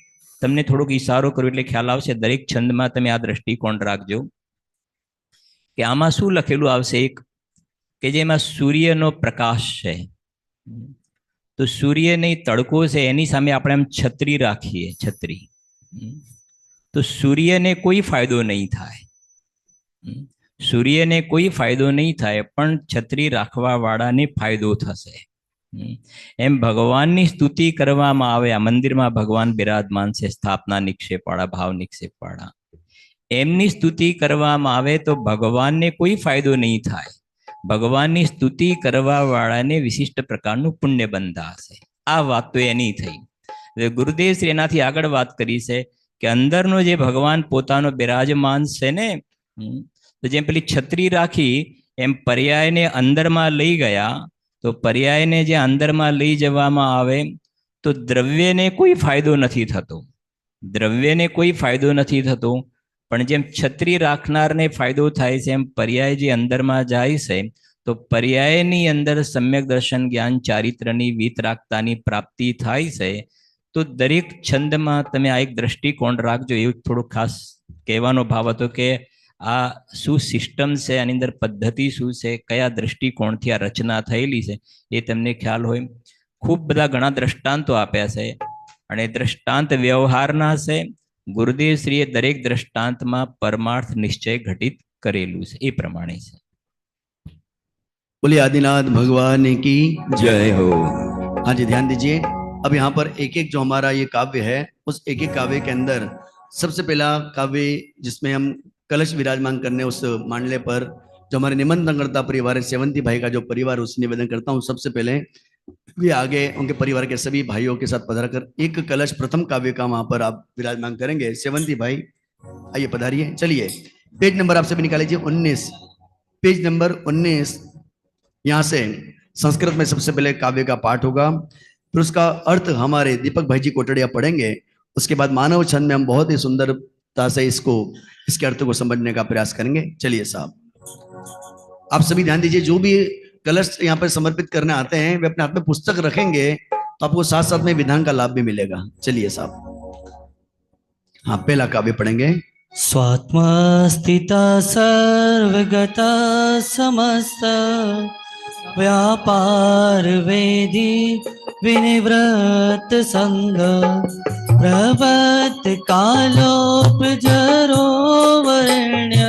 તમને થોડોક ઈશારો કરું એટલે ખ્યાલ આવશે. દરેક છંદમાં તમે આ દ્રષ્ટિકોણ રાખજો કે આમાં શું લખેલું આવશે. એક કે જેમાં સૂર્યનો પ્રકાશ છે, તો સૂર્યની તડકો છે એની સામે આપણે આમ છત્રી રાખીએ, છત્રી, તો સૂર્યને કોઈ ફાયદો નહીં થાય. સૂર્યને કોઈ ફાયદો નહીં થાય પણ છત્રી રાખવા વાળાને ફાયદો થશે. એમ ભગવાનની સ્તુતિ કરવામાં આવે. આ મંદિરમાં ભગવાન બિરાજમાન છે, સ્થાપના નિક્ષેપવાળા, ભાવ નિક્ષેપવાળા. એમની સ્તુતિ કરવામાં આવે તો ભગવાનને કોઈ ફાયદો નહીં થાય. ભગવાનની સ્તુતિ કરવા વાળાને વિશિષ્ટ પ્રકારનું પુણ્ય બંધાશે. આ વાત તો એની થઈ. ગુરુદેવશ્રી એનાથી આગળ વાત કરી છે કે અંદરનો જે ભગવાન પોતાનો બિરાજમાન છે ને, તો જેમ પેલી છત્રી રાખી એમ પર્યાયને અંદરમાં લઈ ગયા. તો પર્યાયને જે અંદરમાં લઈ જવામાં આવે તો દ્રવ્યને કોઈ ફાયદો નથી થતો. દ્રવ્યને કોઈ ફાયદો નથી થતો, પણ જેમ છત્રી રાખનારને ફાયદો થાય છે એમ પર્યાય જે અંદરમાં જાય છે તો પર્યાયની અંદર સમ્યક દર્શન જ્ઞાન ચારિત્રની વિતરાગતાની પ્રાપ્તિ થાય છે. તો દરેક છંદમાં તમે આ એક દ્રષ્ટિકોણ રાખજો. એવું થોડું ખાસ કહેવાનો ભાવ હતો કે આ શું સિસ્ટમ છે, આની અંદર પદ્ધતિ શું છે, કયા દ્રષ્ટિકોણથી આ રચના થયેલી છે એ તમને ખ્યાલ હોય. ખૂબ બધા ઘણા દ્રષ્ટાંતો આપ્યા છે અને દ્રષ્ટાંત વ્યવહારના છે. ગુરુદેવશ્રીએ દરેક દ્રષ્ટાંતમાં પરમાર્થ નિશ્ચય ઘટિત કરેલું છે. એ પ્રમાણે છે. बोलिए आदिनाथ भगवान की जय हो। हाँ जी, ध्यान दीजिए. अब यहाँ पर एक एक जो हमारा ये काव्य है उस एक एक काव्य के अंदर सबसे पहला काव्य जिसमें हम कलश विराजमान करने उस मांडले पर जो हमारे निमंत्रणकर्ता परिवार है सेवंती भाई का जो परिवार, उससे निवेदन करता हूँ सबसे पहले वे आगे उनके परिवार के सभी भाइयों के साथ पधार कर एक कलश प्रथम काव्य का वहां पर आप विराजमान करेंगे। सेवंती भाई आइए पधारिए। चलिए पेज नंबर आप सभी निकाल लीजिए 19, पेज नंबर 19। यहाँ से संस्कृत में सबसे पहले काव्य का पाठ होगा, फिर उसका अर्थ हमारे दीपक भाई जी कोटड़िया पढ़ेंगे। उसके बाद मानव छंद में हम बहुत ही सुंदरता से इसके अर्थ को समझने का प्रयास करेंगे। चलिए साहब आप सभी ध्यान दीजिए, जो भी कलश यहाँ पर समर्पित करने आते हैं वे अपने हाथ में पुस्तक रखेंगे तो आपको साथ साथ में विधान का लाभ भी मिलेगा। चलिए साहब हाँ पहला काव्य पढ़ेंगे। स्वात्मा स्थिता सर्वगता समस्त व्यापार वेदी विनिवृत्त संग प्रवत कालोपजरो वरेण्य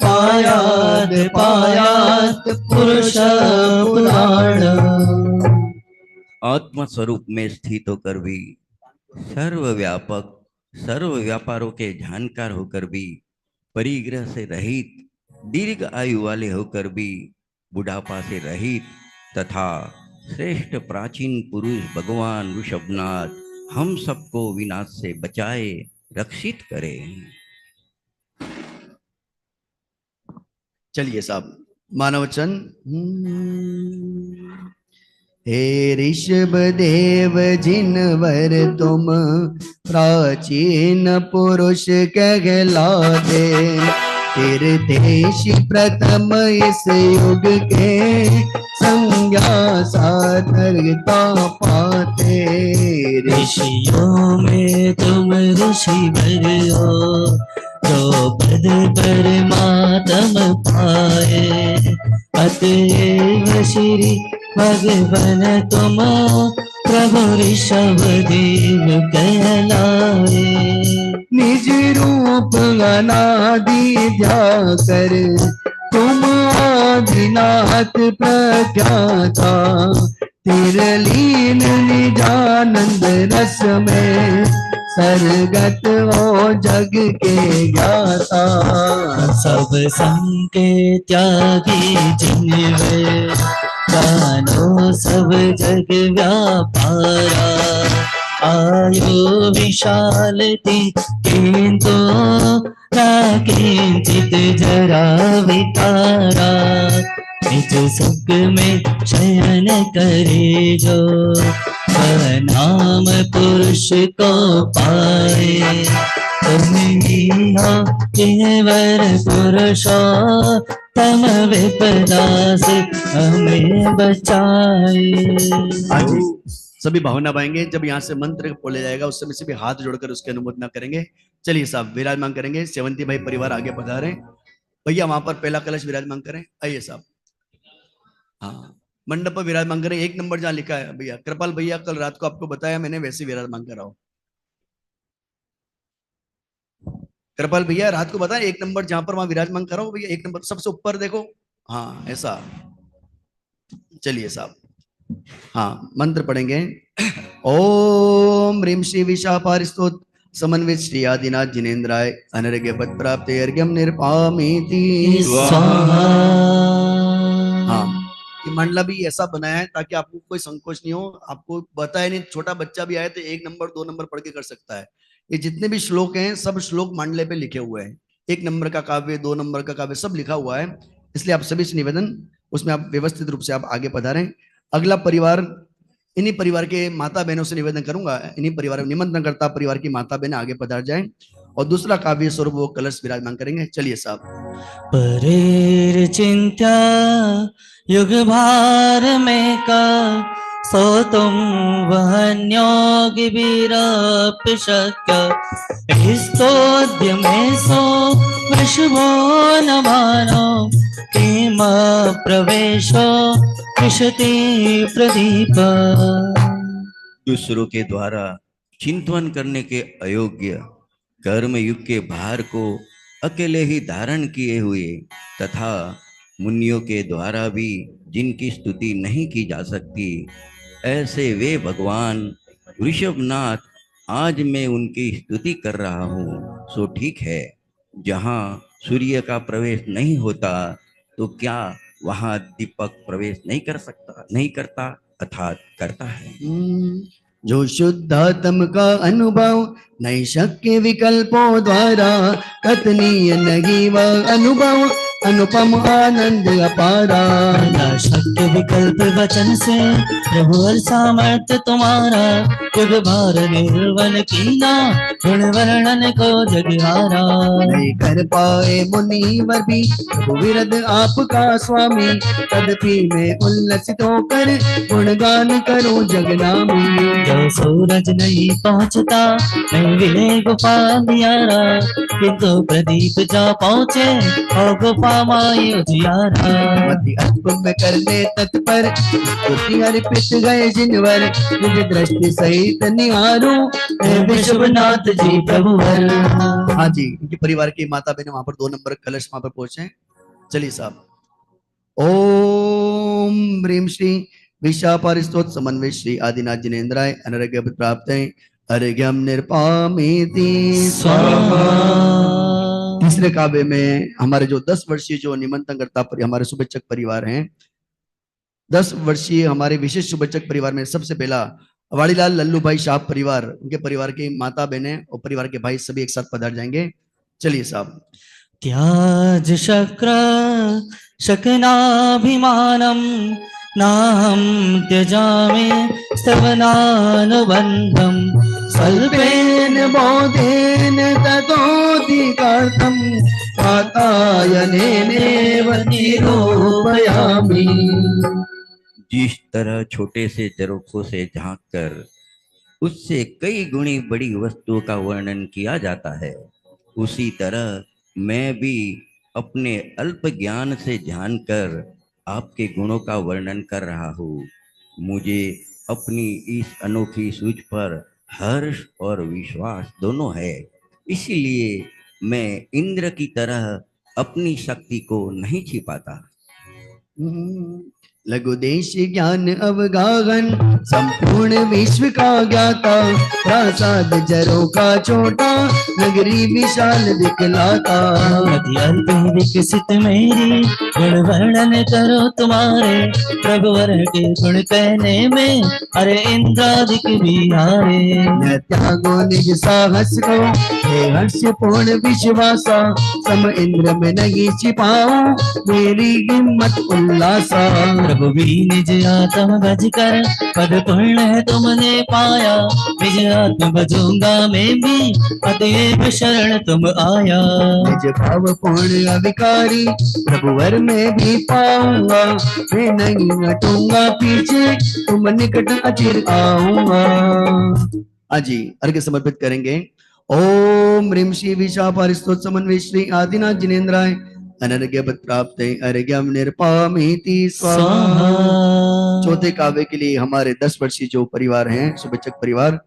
पायाद पायात पुरुष पुराण। आत्म स्वरूप में स्थित होकर भी, सर्वव्यापक सर्व व्यापारों के जानकार होकर भी, परिग्रह से रहित, दीर्घ आयु वाले होकर भी, बुढ़ापा से रहित तथा श्रेष्ठ प्राचीन पुरुष भगवान ऋषभनाथ हम सबको विनाश से बचाए, रक्षित करे। चलिए साहब मानवचन। हे ऋषभ देव जिनवर तुम प्राचीन पुरुष कहलाते, तीर्थेश प्रथम इस युग के संज्ञा सार्थकता पाते। ऋषियों में तुम ऋषि वर हो, जो पद परमात्म पाए, अतएव श्री भगवन तुम प्रभु ऋषभ देव कहलाए। निज रूप अनादि ध्याकर तुम आदिनाथ प्रख्याता, तिरलीन निजानंद रस में सरगत हो जग के ज्ञाता। सब संके त्यागी जिनवे, जानो सब जग व्यापारा। आयु विशालति किंतु किंचित जरा विकारा। निज सुख में शयन करे जो, नाम पुरुष को पाए। तुम ही हो केवल पुरुषो, तम विपदा से हमें बचाए। आज सभी भावना पाएंगे जब यहाँ से मंत्र बोले जाएगा उस समय से भी हाथ जोड़कर उसकी अनुमोदना करेंगे। चलिए साहब विराजमान करेंगे। सेवंती भाई परिवार आगे पधारे। भैया वहां पर पहला कलश विराजमान करें। आइए साहब हाँ मंडप पर विराजमान करें। 1 नंबर जहाँ लिखा है भैया कृपाल भैया, कल रात को आपको बताया मैंने, वैसे विराजमान कराओ। कृपाल भैया रात को बताया 1 नंबर जहां पर वहां विराजमान कराओ भैया। 1 नंबर सबसे ऊपर देखो, हाँ ऐसा। चलिए साहब हाँ मंत्र पढ़ेंगे। ओम ह्रीं श्री विशापारिस्तोत समन्वित श्री आदिनाथ जिनेन्द्राय अनर्घ्य पद प्राप्त अर्घ्यम निर्पामीति स्वाहा। हाँ ये मंडला भी ऐसा बनाया है ताकि आपको कोई संकोच नहीं हो। आपको बताया नहीं, छोटा बच्चा भी आए तो 1 नंबर 2 नंबर पढ़ के कर सकता है। ये जितने भी श्लोक हैं सब श्लोक मंडले पे लिखे हुए हैं। 1 नंबर का काव्य, 2 नंबर का काव्य सब लिखा हुआ है। इसलिए आप सभी से निवेदन उसमें आप व्यवस्थित रूप से आप आगे पधारें। अगला परिवार, इन्हीं परिवार के माता बहनों से निवेदन करूंगा, इन्हीं परिवार निमंत्रण करता परिवार की माता बहन आगे पधार जाएं और दूसरा काव्य स्वरूप वो कलश विराजमान करेंगे। चलिए साहब। परेर चिंत्या युग भार में का, सो तुम वहन्योगी वीराप शक्य। स्तोद्य में सो वृषभो न मानो, किम प्रवेशो विशति प्रदीप। दूसरों के द्वारा चिंतन करने के अयोग्य कर्म युग के भार को अकेले ही धारण किए हुए तथा मुनियों के द्वारा भी जिनकी स्तुति नहीं की जा सकती, ऐसे वे भगवान ऋषभनाथ आज मैं उनकी स्तुति कर रहा हूँ। सो ठीक है, जहाँ सूर्य का प्रवेश नहीं होता तो क्या वहाँ दीपक प्रवेश नहीं कर सकता, नहीं करता? अर्थात करता है। जो शुद्धात्म का अनुभव नहीं शक्य विकल्पों द्वारा, कथनीय नहीं वह अनुभव अनुपम आनंद अपारा। ना शक्य विकल्प वचन से प्रभु और सामर्थ्य तुम्हारा, युग भार निर्वन कीना गुण वर्णन को जगहारा। नहीं कर पाए मुनिवर भी प्रभु विरद आपका स्वामी, तदपि में उल्लसित होकर गुणगान करूं जगनामी। जो सूरज नहीं पहुंचता नहीं विले गुफा अंधियारा, किंतु प्रदीप जा पहुंचे और गुफा माई उजियारा। मति अल्प में करने तत्पर स्तुति अर्पित गए जिनवर, निज दृष्टि सहित निहारो हे विश्वनाथ जी प्रभुवर। हाँ जी, इनके परिवार की माता बहन वहां पर 2 नंबर कलश वहां पर पहुंचे। चलिए साहब। ओम ह्रीम श्री विशापारिस्तोत समन्वय श्री आदिनाथ जिनेन्द्राय अनर्घ्य प्राप्त अर्घ्यम निरपामेति स्वाहा। तीसरे काव्य में हमारे जो 10 वर्षीय जो निमंत्रणकर्ता हमारे शुभेच्छक परिवार हैं, 10 वर्षीय हमारे विशेष शुभेच्छक परिवार में सबसे पहला वाड़ीलाल लल्लू भाई शाह परिवार, उनके परिवार की माता बहनें और परिवार के भाई सभी एक साथ पधार जाएंगे। चलिए साहब। त्याज शक्र शकनाभिमानम नाहं त्यजामि स्तवनानुबन्धं। स्वल्पेन बोधेन ततोऽधिकार्थं वातायनेनैव निरूपयामि। जिस तरह छोटे से झरोखों से झांक कर उससे कई गुणी बड़ी वस्तुओं का वर्णन किया जाता है, उसी तरह मैं भी अपने अल्प ज्ञान से जानकर आपके गुणों का वर्णन कर रहा हूँ। मुझे अपनी इस अनोखी सूझ पर हर्ष और विश्वास दोनों है, इसीलिए मैं इंद्र की तरह अपनी शक्ति को नहीं छिपाता। लघु देश ज्ञान अवगाहन संपूर्ण विश्व का ज्ञाता, प्रासाद जरों का छोटा नगरी विशाल दिखलाता। अति अल्प विकसित मेरी गुण वर्णन करो तुम्हारे, प्रभुवर के गुण कहने में अरे इंद्रादिक भी हारे। न त्यागो निज साहस को हे हर्ष पूर्ण विश्वासा, सम इंद्र में नहीं छिपाऊं मेरी हिम्मत उल्लासा। प्रभु भी निज आत्म भज कर पद पूर्ण है तुमने पाया, निज आत्म भजूंगा मैं भी अतएव शरण तुम आया। निज भाव पूर्ण अविकारी प्रभुवर में भी पाऊंगा, मैं नहीं हटूंगा पीछे तुम निकट अचिर आऊंगा। आजी अर्घ्य समर्पित करेंगे। ओम ह्रीम श्री विशापारिस्तोत समन्वय श्री आदिनाथ जिनेन्द्राय अनर्घ्य प्राप्त अर्घ्यम निरपामेति स्वाहा। चौथे काव्य के लिए हमारे 10 वर्षीय जो परिवार हैं शुभेच्छक परिवार,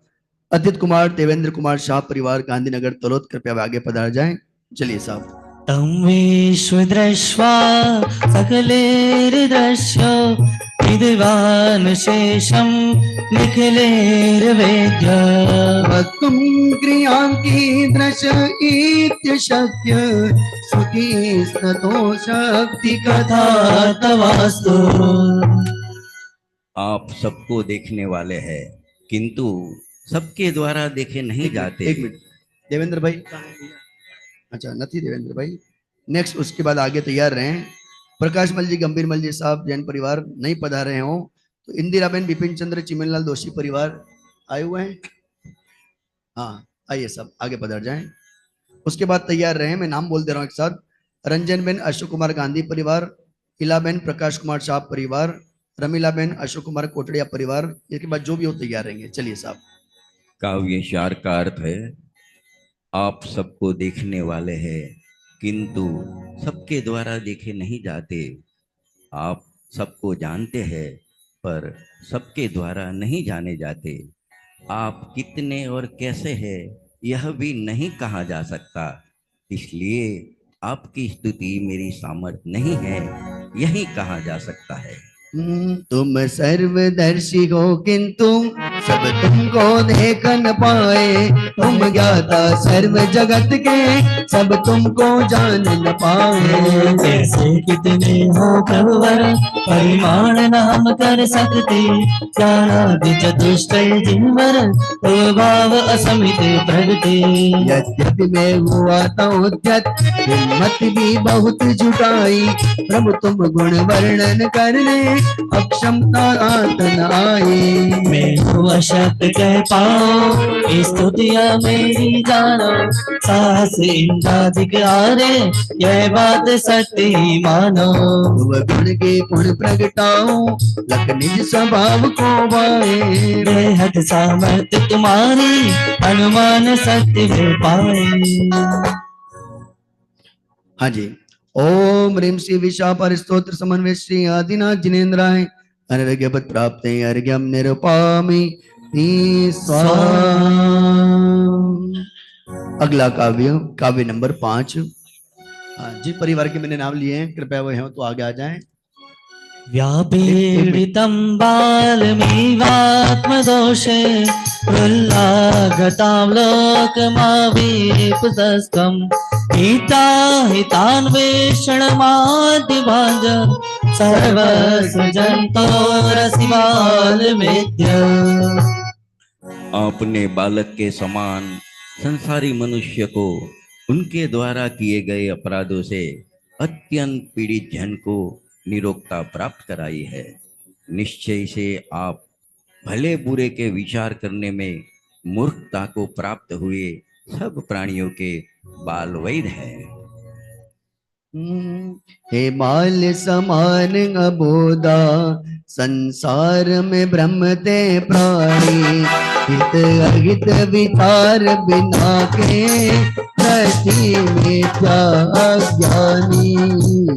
अदित कुमार देवेंद्र कुमार शाह परिवार गांधीनगर तलोद, कृपया आगे पधार जाएं। चलिए साहब। तं विश्वदृष्ट्वा सकलैर्दृश्यो विद्वान् शेषं निखिलैर्वेद्य। वक्तुं क्रियां कीदृश इत्यशक्य, सुखी स्ततो शक्ति कथा तवास्तु। आप सबको देखने वाले हैं, किंतु सबके द्वारा देखे नहीं जाते। एक मिनट देवेंद्र भाई, अच्छा नथी देवेंद्र भाई, नेक्स्ट उसके बाद आगे तैयार रहें। प्रकाश मल जी, गंभीर मल जी साहब जैन परिवार नहीं पधारे हो, तो इंदिराबेन बिपिन चंद्र चिमनलाल दोषी परिवार आए हुए हैं। हाँ आइए सब आगे पधार जाएं। उसके बाद तैयार रहें, मैं नाम बोल दे रहा हूँ एक साथ। रंजन बेन अशोक कुमार गांधी परिवार, इलाबेन प्रकाश कुमार शाह परिवार, रमीलाबेन अशोक कुमार कोटड़िया परिवार, इसके बाद जो भी हो तैयार रहेंगे। चलिए साहब। काव्य सार का अर्थ है आप सबको देखने वाले हैं, किंतु सबके द्वारा देखे नहीं जाते। आप सबको जानते हैं पर सबके द्वारा नहीं जाने जाते। आप कितने और कैसे हैं यह भी नहीं कहा जा सकता, इसलिए आपकी स्तुति मेरी सामर्थ्य नहीं है, यही कहा जा सकता है। तुम सर्वदर्शी हो किंतु सब तुमको देख न पाए, तुम ज्ञाता सर्व जगत के, सब तुमको जान न पाए। कैसे कितने हो प्रभुवर, परिमाण नाम कर सकते, ज्ञानादि चतुष्टय जिनवर, तो भाव असमित प्रगटे। यद्यपि मैं हुआ तो उद्यत, हिम्मत भी बहुत जुटाई, प्रभु तुम गुण वर्णन करने, अक्षमता आत न आई। मैं हूँ अशक्त कह पाओ, स्तुतियाँ मेरी जानो, साहस इंद्रादिक आरे, यह बात सत्य ही मानो। वह गुण के गुण प्रगटाओ, लख निज स्वभाव को पाए। बेहद सामर्थ्य तुम्हारी, अनुमान सत्य में पाए। हाँ जी। ओम ह्रीं श्री विशापर स्तोत्र समन्वय श्री आदिनाथ जिनेन्द्राय अनर्घ्य पद प्राप्त अर्घ्यम निरुपामि स्वाहा। अगला काव्य, काव्य नंबर 5। जिस परिवार के मैंने नाम लिए हैं कृपया वो हैं तो आगे आ जाएं। व्यापीडितं बालमिवात्मदोषे, प्रह्लादतां लोकमावीपतस्तं, हितान्वेषणमादिभाज, सर्वसृजन्तोरसिबालमेद्य। आपने बालक के समान संसारी मनुष्य को उनके द्वारा किए गए अपराधों से अत्यंत पीड़ित जन को निरोगता प्राप्त कराई है। निश्चय से आप भले बुरे के विचार करने में मूर्खता को प्राप्त हुए सब प्राणियों के बाल वैद है। हे बाल समान अबोधा, संसार में भ्रमते प्राणी, हित अहित विचार बिना के, रति में क्या अज्ञानी।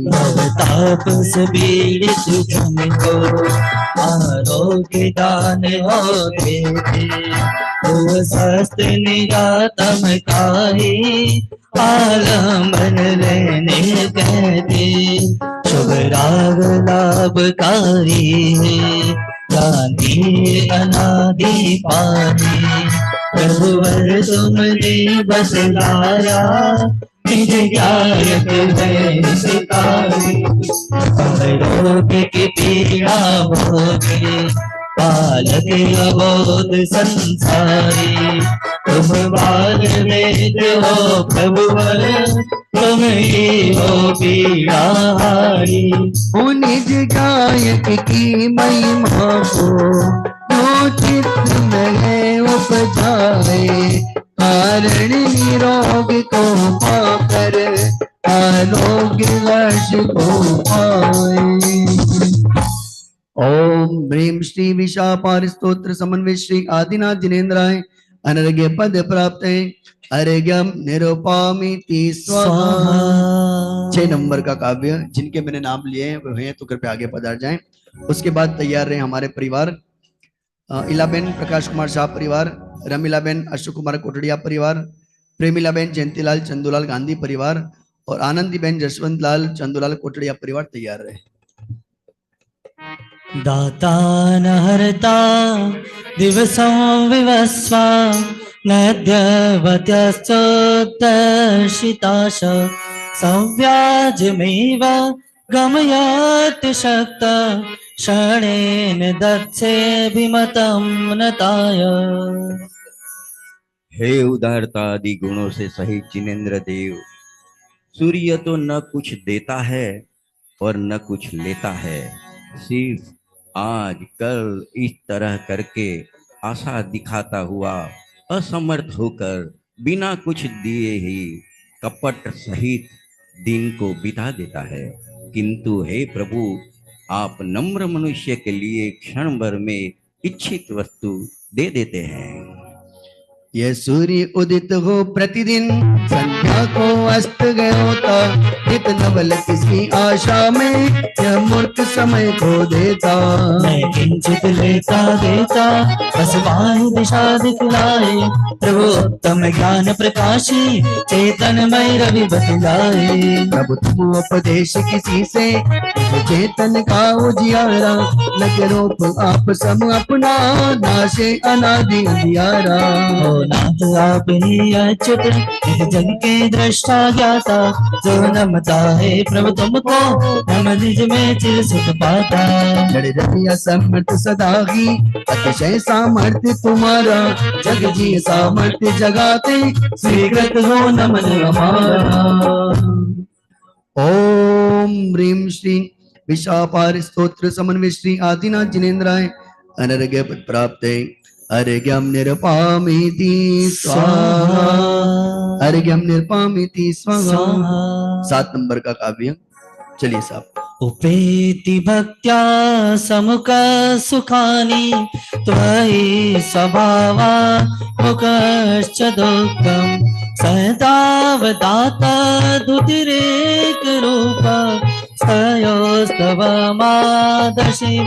भवताप से पीड़ित जन को, आरोग्य दान होते थे, वो शस्त्र निरातम काहे, आलम्बन लेने कहते। शुभ राग लाभकारी है, गांधी अनादि पानी, प्रभुवर तुमने बसलाया, निज ज्ञायक है सितारे। रोग की पीड़ा भोगे, बालक अबोध संसारी, तुम बाल वेद हो प्रभुवर, तुम ही हो पीड़ाहारी। निज गायक की महिमा को, जो चित्त में उपजाए, कारण निरोग को पाकर, आरोग्य वर्ष को पाए। ओम ह्रीं श्री विशापार स्तोत्र समन्वय श्री आदिनाथ जिनेन्द्राय अनर्घ्य पद प्राप्त अर्घ्यम निरुपामि स्वाहा। 6 नंबर का काव्य, जिनके मैंने नाम लिए हैं वो हैं तो कृपया आगे पधार जाएं। उसके बाद तैयार रहे हमारे परिवार, इलाबेन प्रकाश कुमार शाह परिवार, रमीलाबेन अशोक कुमार कोटड़िया परिवार, प्रेमिलाबेन जयंतीलाल चंदूलाल गांधी परिवार और आनंदीबेन जसवंत लाल चंदूलाल कोटड़िया परिवार तैयार रहे। दाता न हरता दिवसं विवस्वा, नद्यवत्यश्चोत्तर्षिताश, सव्याजमेव गमयत् शक्त, क्षणेन दक्षेऽभिमतं नताय। हे उदारता आदि गुणों से सहित जिनेन्द्र देव, सूर्य तो न कुछ देता है और न कुछ लेता है, सिर्फ आज कल इस तरह करके आशा दिखाता हुआ असमर्थ होकर बिना कुछ दिए ही कपट सहित दिन को बिता देता है। किंतु हे प्रभु, आप नम्र मनुष्य के लिए क्षण भर में इच्छित वस्तु दे देते हैं। यह सूर्य उदित हो प्रतिदिन, संध्या को अस्त गयो था, नित नवल किसी आशा में यह मूर्ख समय को देता। मैं किंचित लेता देता बस वायु दिशा दिखलाए, प्रभु उत्तम ज्ञान प्रकाशी चेतनमय रवि बतलाए। प्रभु तुम उपदेश किसी से चेतन का उजियारा, लग रूप आप सम अपना नाशे अनादि अंधियारा। हो नाथ आप ही अच्युत इस जग के दृष्टा ज्ञाता, जो नमता है प्रभु तुमको नम निज में चिर सुख पाता। जड़ रवि असमर्थ सदा ही अतिशय सामर्थ्य तुम्हारा, जग जी सामर्थ्य जगाते स्वीकृत हो नमन हमारा। ओम ह्रीं श्री विशापार स्तोत्र समन्वय श्री आदिनाथ जिनेन्द्राय अनर्घ्य पद प्राप्ते अर्घ्यम निरपामिति स्वाहा, अर्घ्यम निरपामिति स्वाहा। 7 नंबर का काव्य, चलिए साहब। उपेति भक्त्या समुख सुखानि, त्वयि स्वभावा मुखश्च दुःखम्, सदावदाता दुतिरेक रूप, स्तयोस्तव मादशिवामभासि।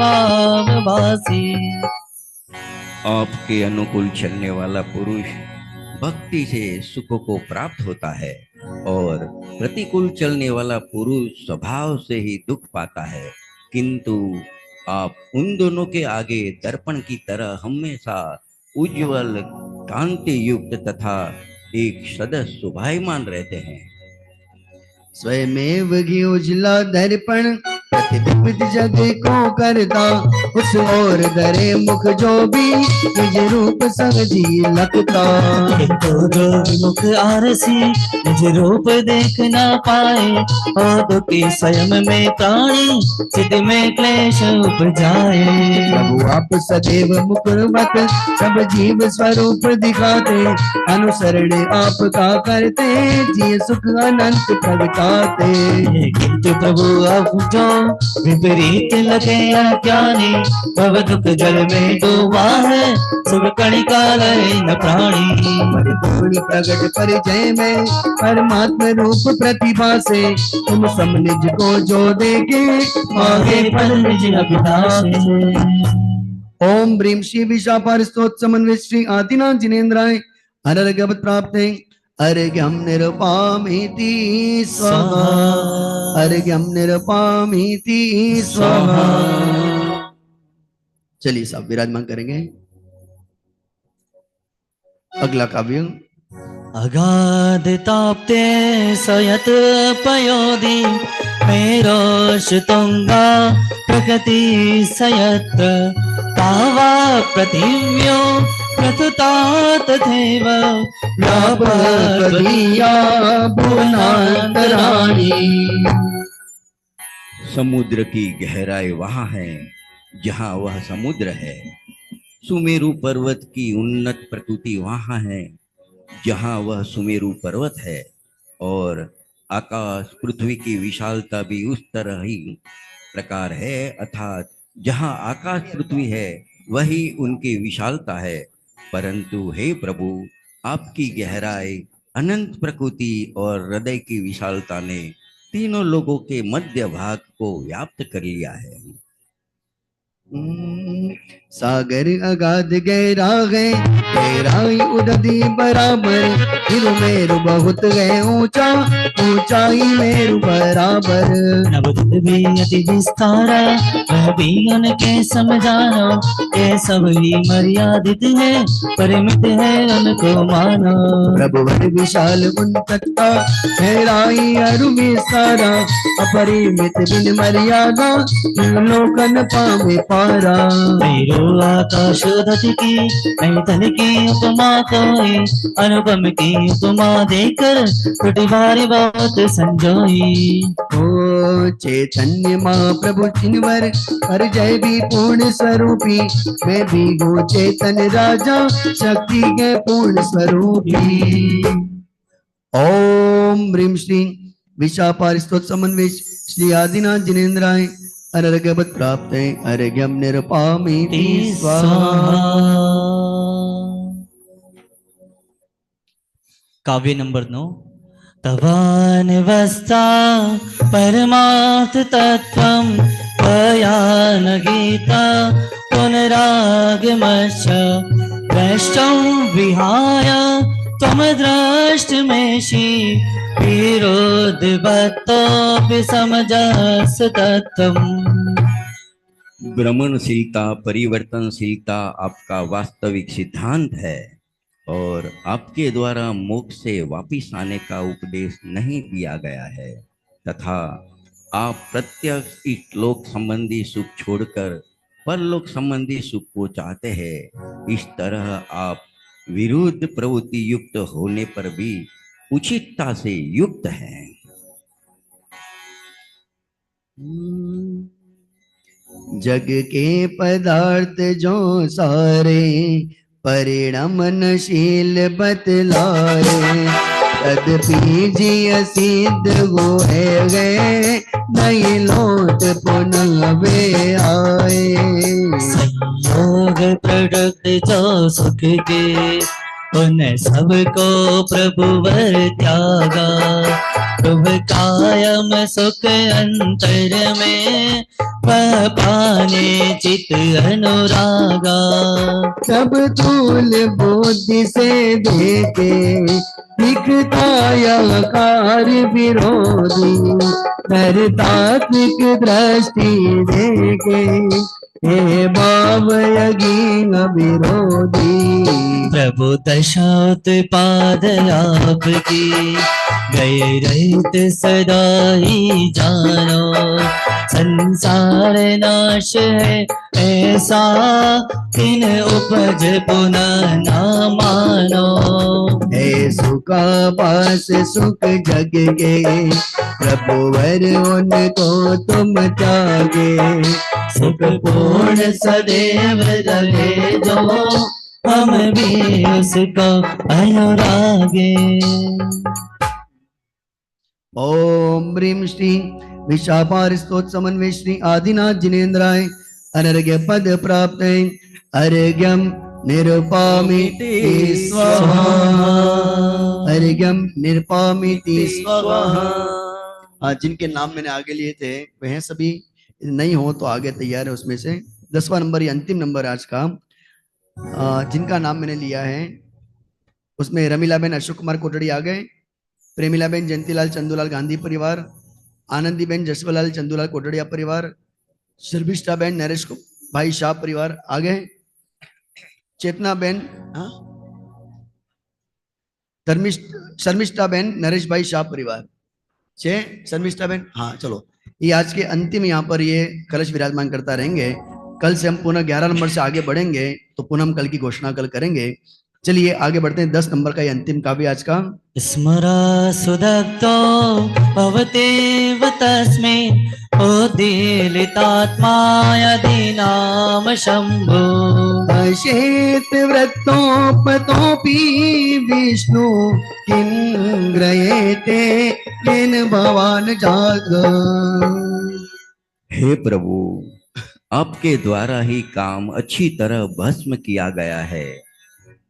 आपके अनुकूल चलने वाला पुरुष भक्ति से सुख को प्राप्त होता है और प्रतिकूल चलने वाला पुरुष स्वभाव से ही दुख पाता है, किंतु आप उन दोनों के आगे दर्पण की तरह हमेशा उज्जवल कांति युक्त तथा एक सदस्य शोभायमान रहते हैं। स्वयमेव घी उजला दर्पण प्रतिबिंबित जग को करता, उस ओर धरे मुख जो भी निज रूप समझी लगता। जो विमुख आरसी निज रूप देख ना पाए, और दुखी स्वयं में प्राणी चित में क्लेश उपजाए। प्रभु आप सदैव मुकुरमत सब जीव स्वरूप दिखाते, अनुसरण आपका करते जी सुख अनंत प्रगटाते। किंतु प्रभु आप जो विपरीत लगे अज्ञानी, भव दुख जल में डूबा है सुख कणिका लय न प्राणी। परिपूर्ण प्रगट परिचय में परमात्म रूप प्रतिभा से, तुम सम निज को जो देखे आगे पर निज अभिलाषे। ओम ह्रीं श्री विशापार स्तोत्र समन्वय श्री आदिनाथ जिनेन्द्राय अनर्घ्य पद प्राप्ते अर्घ्यम निरपामिति स्वाहा, अर्घ्यम निरपामिति स्वाहा। चलिए साहब विराजमान करेंगे अगला काव्य। अगाध ताप्ते सयत पयोधि, मेरोष तुंगा प्रकृति सयत्र, तावा पृथिव्यो प्रथुता तथैव, व्यापकदीया भुवनान्तराणि। समुद्र की गहराई वहाँ है जहाँ वह समुद्र है, सुमेरु पर्वत की उन्नत प्रकृति वहाँ है जहाँ वह सुमेरु पर्वत है, और आकाश पृथ्वी की विशालता भी उस तरह ही प्रकार है, अर्थात जहाँ आकाश पृथ्वी है वही उनकी विशालता है। परंतु हे प्रभु, आपकी गहराई अनंत प्रकृति और हृदय की विशालता ने तीनों लोगों के मध्य भाग को व्याप्त कर लिया है। सागर अगाध गहरा है, गहराई उदधी बराबर, फिर मेरु बहुत है ऊंचा, ऊंचाई मेरु बराबर। नवदुत भी अति विस्तारा, वह भी उनके समझानो, ये सब ही मर्यादित है, परिमित है उनको मानो। प्रभु वर विशाल उन्नतता, गहराई अरु विस्तारा, अपरिमित बिन मर्यादा, लोकन पावे पारा। मेरो आकाश धरती की नहीं तन की उपमा कोई, अनुपम की उपमा देकर टूटी भारी बहुत संजोई। ओ चैतन्य माँ प्रभु चिन्वर हर जय भी पूर्ण स्वरूपी, मैं भी हूँ चैतन्य राजा शक्ति के पूर्ण स्वरूपी। ओम ह्रीं श्री विशापार स्तोत्र समन्वय श्री आदिनाथ जिनेन्द्राय अनर्घ्य पद प्राप्ते अर्घ्यम निरपामिति स्वाहा। काव्य नंबर 9। तवानिवस्था परमार्थ तत्त्वं त्वया न गीता पुनरागमश्च द्रष्टुं विहाय त्वं द्रष्टुमेषि विरोधबद्धोऽपि समजस तत्त्वम्। भ्रमणशीलता, परिवर्तनशीलता आपका वास्तविक सिद्धांत है और आपके द्वारा मोक्ष से वापिस आने का उपदेश नहीं दिया गया है तथा आप प्रत्यक्ष इस लोक संबंधी सुख छोड़कर परलोक संबंधी सुख को चाहते हैं। इस तरह आप विरुद्ध प्रवृत्ति युक्त होने पर भी उचितता से युक्त हैं। जग के पदार्थ जो सारे परिणमनशील बतलाए, तदपि सिद्ध हो गए नई लौट पुनः वे आए। संयोग प्रोडक्ट जो सुख के उन सबको प्रभुवर त्यागा, प्रभ कायम सुख अंतर में वह पाने चित अनुरागा। सब तूल बुद्धि से देखे दिखता यह कार्य विरोधी, धरतात्मिक दृष्टि देखे हे भाव यज्ञ विरोधी। प्रभु दशोत्पाद आपकी गए रहित सदा ही जानो, संसार नाश है ऐसा तीन उपज पुनः ना मानो। हे सुखा पास सुख जग के प्रभुवर उनको तुम त्यागे, सुख पूर्ण सदैव रहे जो हम भी उसको अनुरागे। ओम ह्रीं श्री विशापार स्तोत्र समन्वय श्री आदिनाथ जिनेन्द्राय अनर्घ्य पद प्राप्त अर्घ्यम निरुपामिति स्वाहा, अर्घ्यम निरुपामिति स्वाहा। हाँ, जिनके नाम मैंने आगे लिए थे वह सभी नहीं हो तो आगे तैयार है। उसमें से 10वां नंबर, ये अंतिम नंबर आज का, जिनका नाम मैंने लिया है उसमें रमीलाबेन अशोक कुमार कोटड़ी आ गए, प्रेमिलाबेन जयंतीलाल चंदूलाल गांधी परिवार, आनंदीबेन जसवलाल चंदूलाल कोटड़िया परिवार, शर्मिष्ठाबेन नरेश भाई शाह परिवार आ गए, चेतनाबेन शर्मिष्ठाबेन नरेश भाई शाह परिवार, शर्मिष्ठाबेन। हाँ चलो, ये आज के अंतिम यहाँ पर ये कलश विराजमान करता रहेंगे। कल से हम पुनः 11 नंबर से आगे बढ़ेंगे तो पुनः हम कल की घोषणा कल करेंगे। चलिए आगे बढ़ते हैं। 10 नंबर का ये अंतिम काव्य आज का। स्मरा सुदग्धो भवतेव तस्मै उद्दीलितात्मायदीनाम शंभो, अशेत वृत्तोपतोऽपि विष्णु किं ग्रह्यते येन भवान् जाग। हे प्रभु, आपके द्वारा ही काम अच्छी तरह भस्म किया गया है।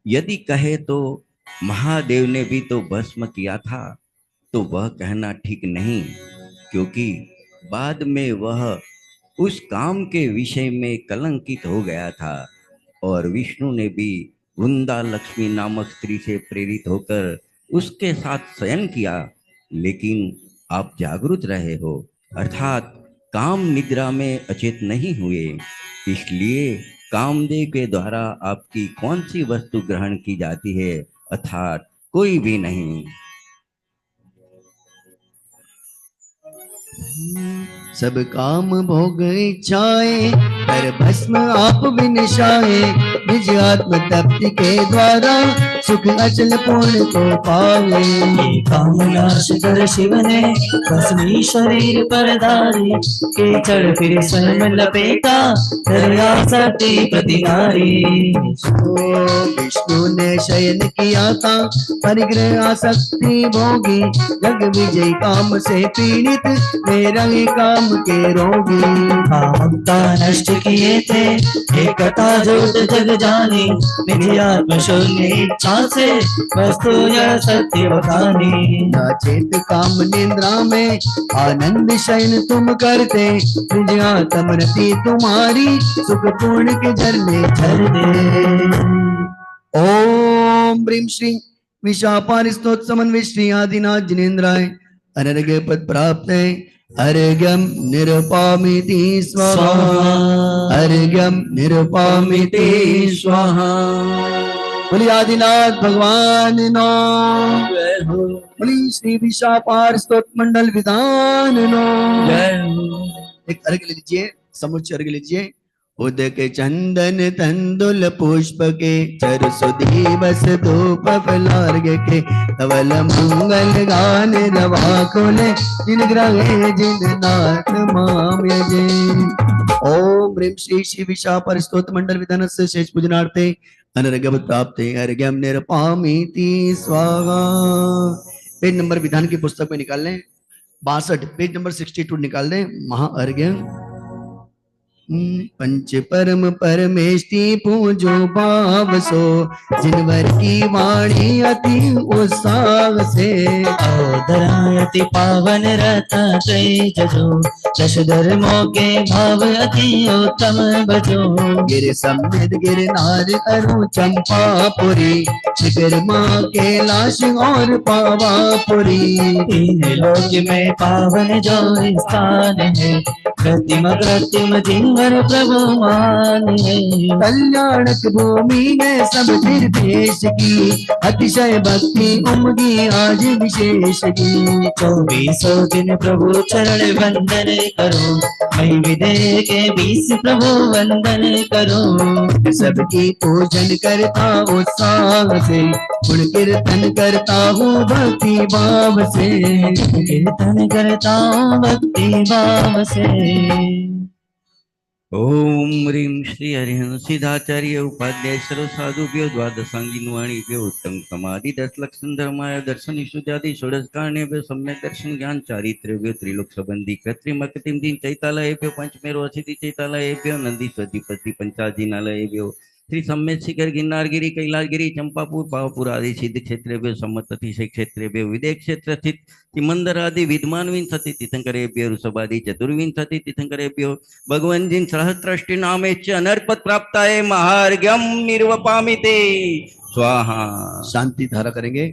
यदि कहे तो महादेव ने भी तो भस्म किया था, तो वह कहना ठीक नहीं, क्योंकि बाद में वह उस काम के विषय में कलंकित हो गया था और विष्णु ने भी वृंदा लक्ष्मी नामक स्त्री से प्रेरित होकर उसके साथ शयन किया। लेकिन आप जागृत रहे हो, अर्थात काम निद्रा में अचेत नहीं हुए, इसलिए कामदेव के द्वारा आपकी कौन सी वस्तु ग्रहण की जाती है, अर्थात कोई भी नहीं। सब काम भोग इच्छाएं कर भस्म आप विनिशाए, निज आत्म तप्ति के द्वारा सुख अचल पूर्ण को पावे। ये कामनाश कर शिव ने भस्मी शरीर पर धारी, के चढ़ फिर स्वयं लपेटा दरिया सती प्रति नारी। विष्णु ने शयन किया था परिग्रह आसक्ति भोगी, जग विजय काम से पीड़ित मेरा ही का जम के रोगी। कामुकता नष्ट किए थे एकता जोत जग जानी, निज आत्म शून्य इच्छा से वस्तु यह सत्य बखानी। ना चेत काम निद्रा में आनंद शयन तुम करते, निज आत्म रति तुम्हारी सुख पूर्ण के झरने झर दे। ओम ब्रीम श्री विशापार स्तोत्र समन्वय श्री आदिनाथ जिनेन्द्राय अनर्घ्य पद प्राप्त है। अर्घ्यम निरुपामिति स्वाहा, अर्घ्यम निरुपामिति स्वाहा। बोली आदिनाथ भगवान नो, बोली श्री विशापार स्तोत्र मंडल विधान नो। एक अर्घ्य ले लीजिए, समुच्चय अर्घ्य लीजिए। उदक चंदन तंदुल पुष्प के चर सुदीवस धूप फलार्घ के, धवल मंगल गान रवा खोले, जिन ग्रहे जिन नाथ माम यजे। ओम ह्रीं श्री श्री विशापर स्तोत्र मंडल विधान से शेष पूजनार्थे अनर्घ्य प्राप्ते अर्घ्यम निरपामीति स्वाहा। पेज नंबर विधान की पुस्तक में निकाल लें 62, पेज नंबर 62 निकाल दें। महाअर्घ्य पंच परम परमेष्टि पूजो भाव सो, जिनवर की वाणी अति उत्साह से। अति पावन रता जजो, दश धर्मों के भाव अति उत्तम बजो। गिर समित गिरनार अरु चंपापुरी, शिखर माँ कैलाश और पावापुरी। तीन लोक में पावन जो स्थान है, कृत्रिम कृत्रिम जिनवर प्रभु माने। कल्याणक भूमि में सब निर्देश की, अतिशय भक्ति उमगी आज विशेष की। 24 दिन प्रभु चरण वंदन करो, मैं विदय के 20 प्रभु वंदन करो। सबकी पूजन करता उत्साह से, गुण कीर्तन करता हूँ भक्ति भाव से। कीर्तन करता हूँ भक्ति भाव से। ओम ह्रीं श्री हरिहंसिदाचार्य उपाध्याय सर्व साधुभ्यो द्वादशांगी वाणीभ्यो उत्तम समाधि 10 लक्षण धर्माय दर्शन ईशुजादि षोडश कारणेभ्यो सम्यक दर्शन ज्ञान चारित्र्यभ्यो त्रिलोक संबंधी कृत्रिम कृत्रिम दिन चैतालयेभ्यो पंचमेरो असिद्धि चैतालयेभ्यो नंदी स्वधिपति पंचाजिनालयेभ्यो श्री सम्मेत शिखर गिरनारगिरी कैलाशगिरी चंपापुर पावापुर आदि सिद्ध क्षेत्रेभ्यो सम्मत अतिशय क्षेत्रेभ्यो विदेश क्षेत्र स्थित तिमंदर आदि विद्वान विंशति तीर्थंकरेभ्यो ऋषभादि चतुर्विंशति तीर्थंकरेभ्यो भगवान जिन सहस्रष्टि नामे च अनर्पत प्राप्ताय महार्घ्यम निर्वपामिते स्वाहा। शांति धारा करेंगे।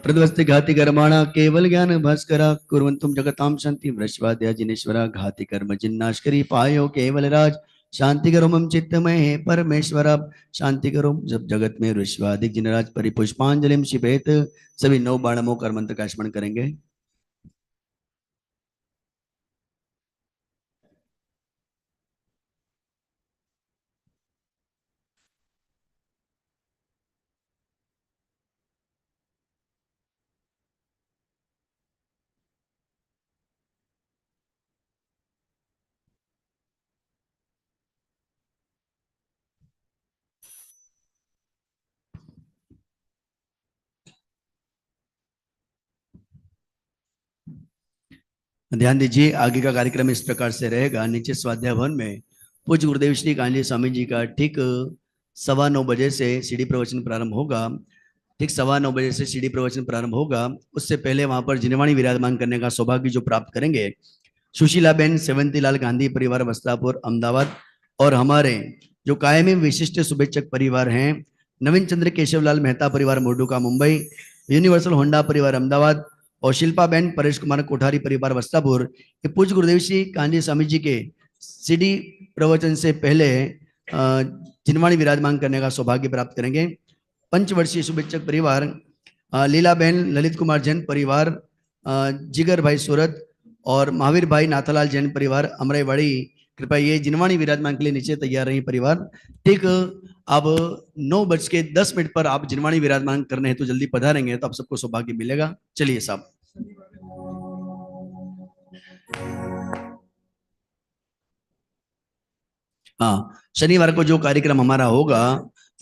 प्रद्वस्ति घाति कर्माणा केवल ज्ञान भास्करा, कुर्वन्तुम जगताम शांति वृषवाद्या जिनेश्वरा। घाति कर्म जिन्नाश करी पायो केवल राज, शांति करो मम चित्तमय हे परमेश्वर। शांति करो जब जगत में ऋषवादिक जिनराज परिपुष्पांजलिम शिपेत। सभी 9 बाणमों कर मंत्र का स्मरण करेंगे। ध्यान दीजिए, आगे का कार्यक्रम इस प्रकार से रहेगा। नीचे स्वाध्याय भवन में पूज्य गुरुदेव श्री कांजी स्वामी जी का ठीक 9:15 बजे से सीढ़ी प्रवचन प्रारंभ होगा। ठीक 9:15 बजे से सीढ़ी प्रवचन प्रारंभ होगा। उससे पहले वहां पर जिनवाणी विराजमान करने का सौभाग्य जो प्राप्त करेंगे सुशीला बेन सेवंतीलाल गांधी परिवार वस्त्रापुर अहमदाबाद, और हमारे जो कायमी विशिष्ट शुभेच्छक परिवार हैं नवीन चंद्र केशवलाल मेहता परिवार मोडुका मुंबई, यूनिवर्सल होंडा परिवार अहमदाबाद, और शिल्पा बेन परेश कुमार कोठारी परिवार वस्त्रापुर, ये पूज्य गुरुदेव श्री कांजी स्वामी जी के सीडी प्रवचन से पहले जिनवाणी विराजमान करने का सौभाग्य प्राप्त करेंगे। पंचवर्षीय शुभेच्छक परिवार लीला बेन ललित कुमार जैन परिवार जिगर भाई सूरत और महावीर भाई नाथालाल जैन परिवार अमराईवाड़ी, कृपया ये जिनवाणी विराजमान के लिए नीचे तैयार रही परिवार। ठीक अब 9:10 पर आप जिनवाणी विराजमान करने हेतु जल्दी पधारेंगे तो आप सबको सौभाग्य मिलेगा। चलिए साहब। हाँ, शनिवार को जो कार्यक्रम हमारा होगा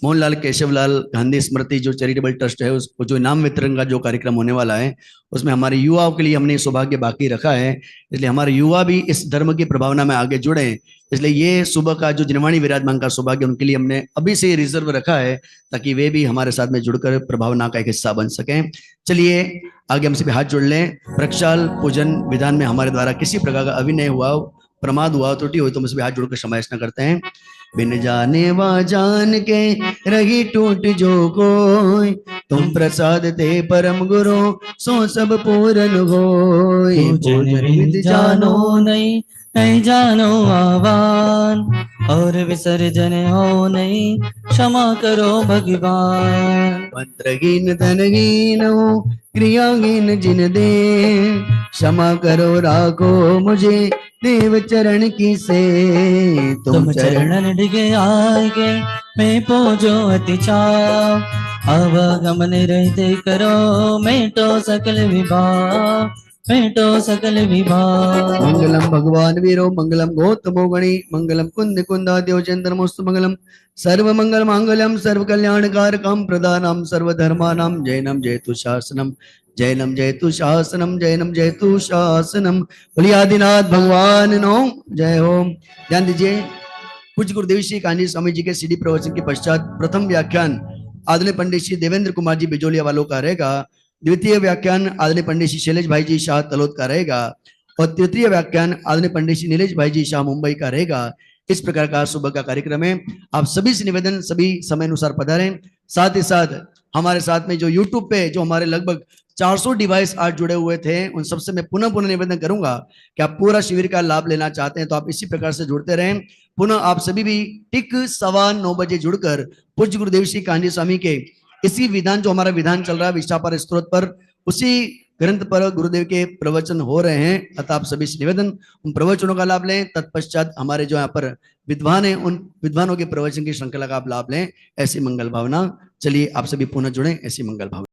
मोहनलाल केशवलाल गांधी स्मृति जो चैरिटेबल ट्रस्ट है उसको जो इनाम वितरण का जो कार्यक्रम होने वाला है उसमें हमारे युवाओं के लिए हमने सौभाग्य बाकी रखा है, इसलिए हमारे युवा भी इस धर्म की प्रभावना में आगे जुड़े। इसलिए ये सुबह का जो जिनवाणी विराजमान का सौभाग्य उनके लिए हमने अभी से रिजर्व रखा है ताकि वे भी हमारे साथ में जुड़कर प्रभावना का एक हिस्सा बन सकें। चलिए आगे हमसे भी हाथ जोड़ लें। प्रक्षाल पूजन विधान में हमारे द्वारा किसी प्रकार का अभिनय हुआ, प्रमाद हुआ, त्रुटि हुई तो मुझसे भी हाथ जोड़कर क्षमा याचना करते हैं। बिन जाने वा जान के रही टूट जो कोई, तुम प्रसाद ते परम गुरु सो सब पूरन होय। पूजन विधि जानो नहीं, नहीं जानो आह्वान, और विसर्जन हो नहीं, क्षमा करो भगवान। मंत्रहीन धनहीन हो, क्रियाहीन जिन दे, क्षमा करो राखो मुझे देव चरण की से। तुम चरणन डिगे आगे मैं पूजो अति चाव, आवागमन रहते करो मेटो सकल विभाव, मेटो सकल विभाव। मंगलम भगवान वीरो मंगलम गौतमो गणी, मंगलम कुंद कुंदाद्यो चंद्रमोस्तु मंगलम। सर्व मंगल मांगल्यम सर्व कल्याण कारकम प्रदानम सर्वधर्मानाम जैनम जयतु शासनम, जैनम जयतु शासनम, जैनम जयतु शासनम। बोलिए आदिनाथ भगवान नो जय हो। ध्यान दीजिए, पूज्य गुरुदेव श्री कान्जी स्वामी जी के सीडी प्रवचन के पश्चात प्रथम व्याख्यान आदरणीय पंडित श्री देवेंद्र कुमार जी बिजोलिया वालों का रहेगा। द्वितीय व्याख्यान आदरणीय पंडित श्री शैलेश भाई जी शाह तलोद का रहेगा और तृतीय व्याख्यान आदरणीय पंडित श्री नीलेश भाई जी शाह मुंबई का रहेगा। इस प्रकार का सुबह का कार्यक्रम है। आप सभी से निवेदन, सभी समय अनुसार पधारें। साथ ही साथ हमारे साथ में जो यूट्यूब पे जो हमारे लगभग 400 डिवाइस आज जुड़े हुए थे उन सबसे मैं पुनः निवेदन करूंगा कि आप पूरा शिविर का लाभ लेना चाहते हैं तो आप इसी प्रकार से जुड़ते रहें। पुनः आप सभी भी ठीक 9:15 बजे जुड़कर पूज्य गुरुदेव श्री कान्जी स्वामी के इसी विधान, जो हमारा विधान चल रहा है विष्टापर स्तोत्र पर, उसी ग्रंथ पर गुरुदेव के प्रवचन हो रहे हैं। अतः आप सभी से निवेदन उन प्रवचनों का लाभ लें। तत्पश्चात हमारे जो यहाँ पर विद्वान हैं उन विद्वानों के प्रवचन की श्रृंखला का आप लाभ लें, ऐसी मंगल भावना। चलिए आप सभी पुनः जुड़ें, ऐसी मंगल भावना।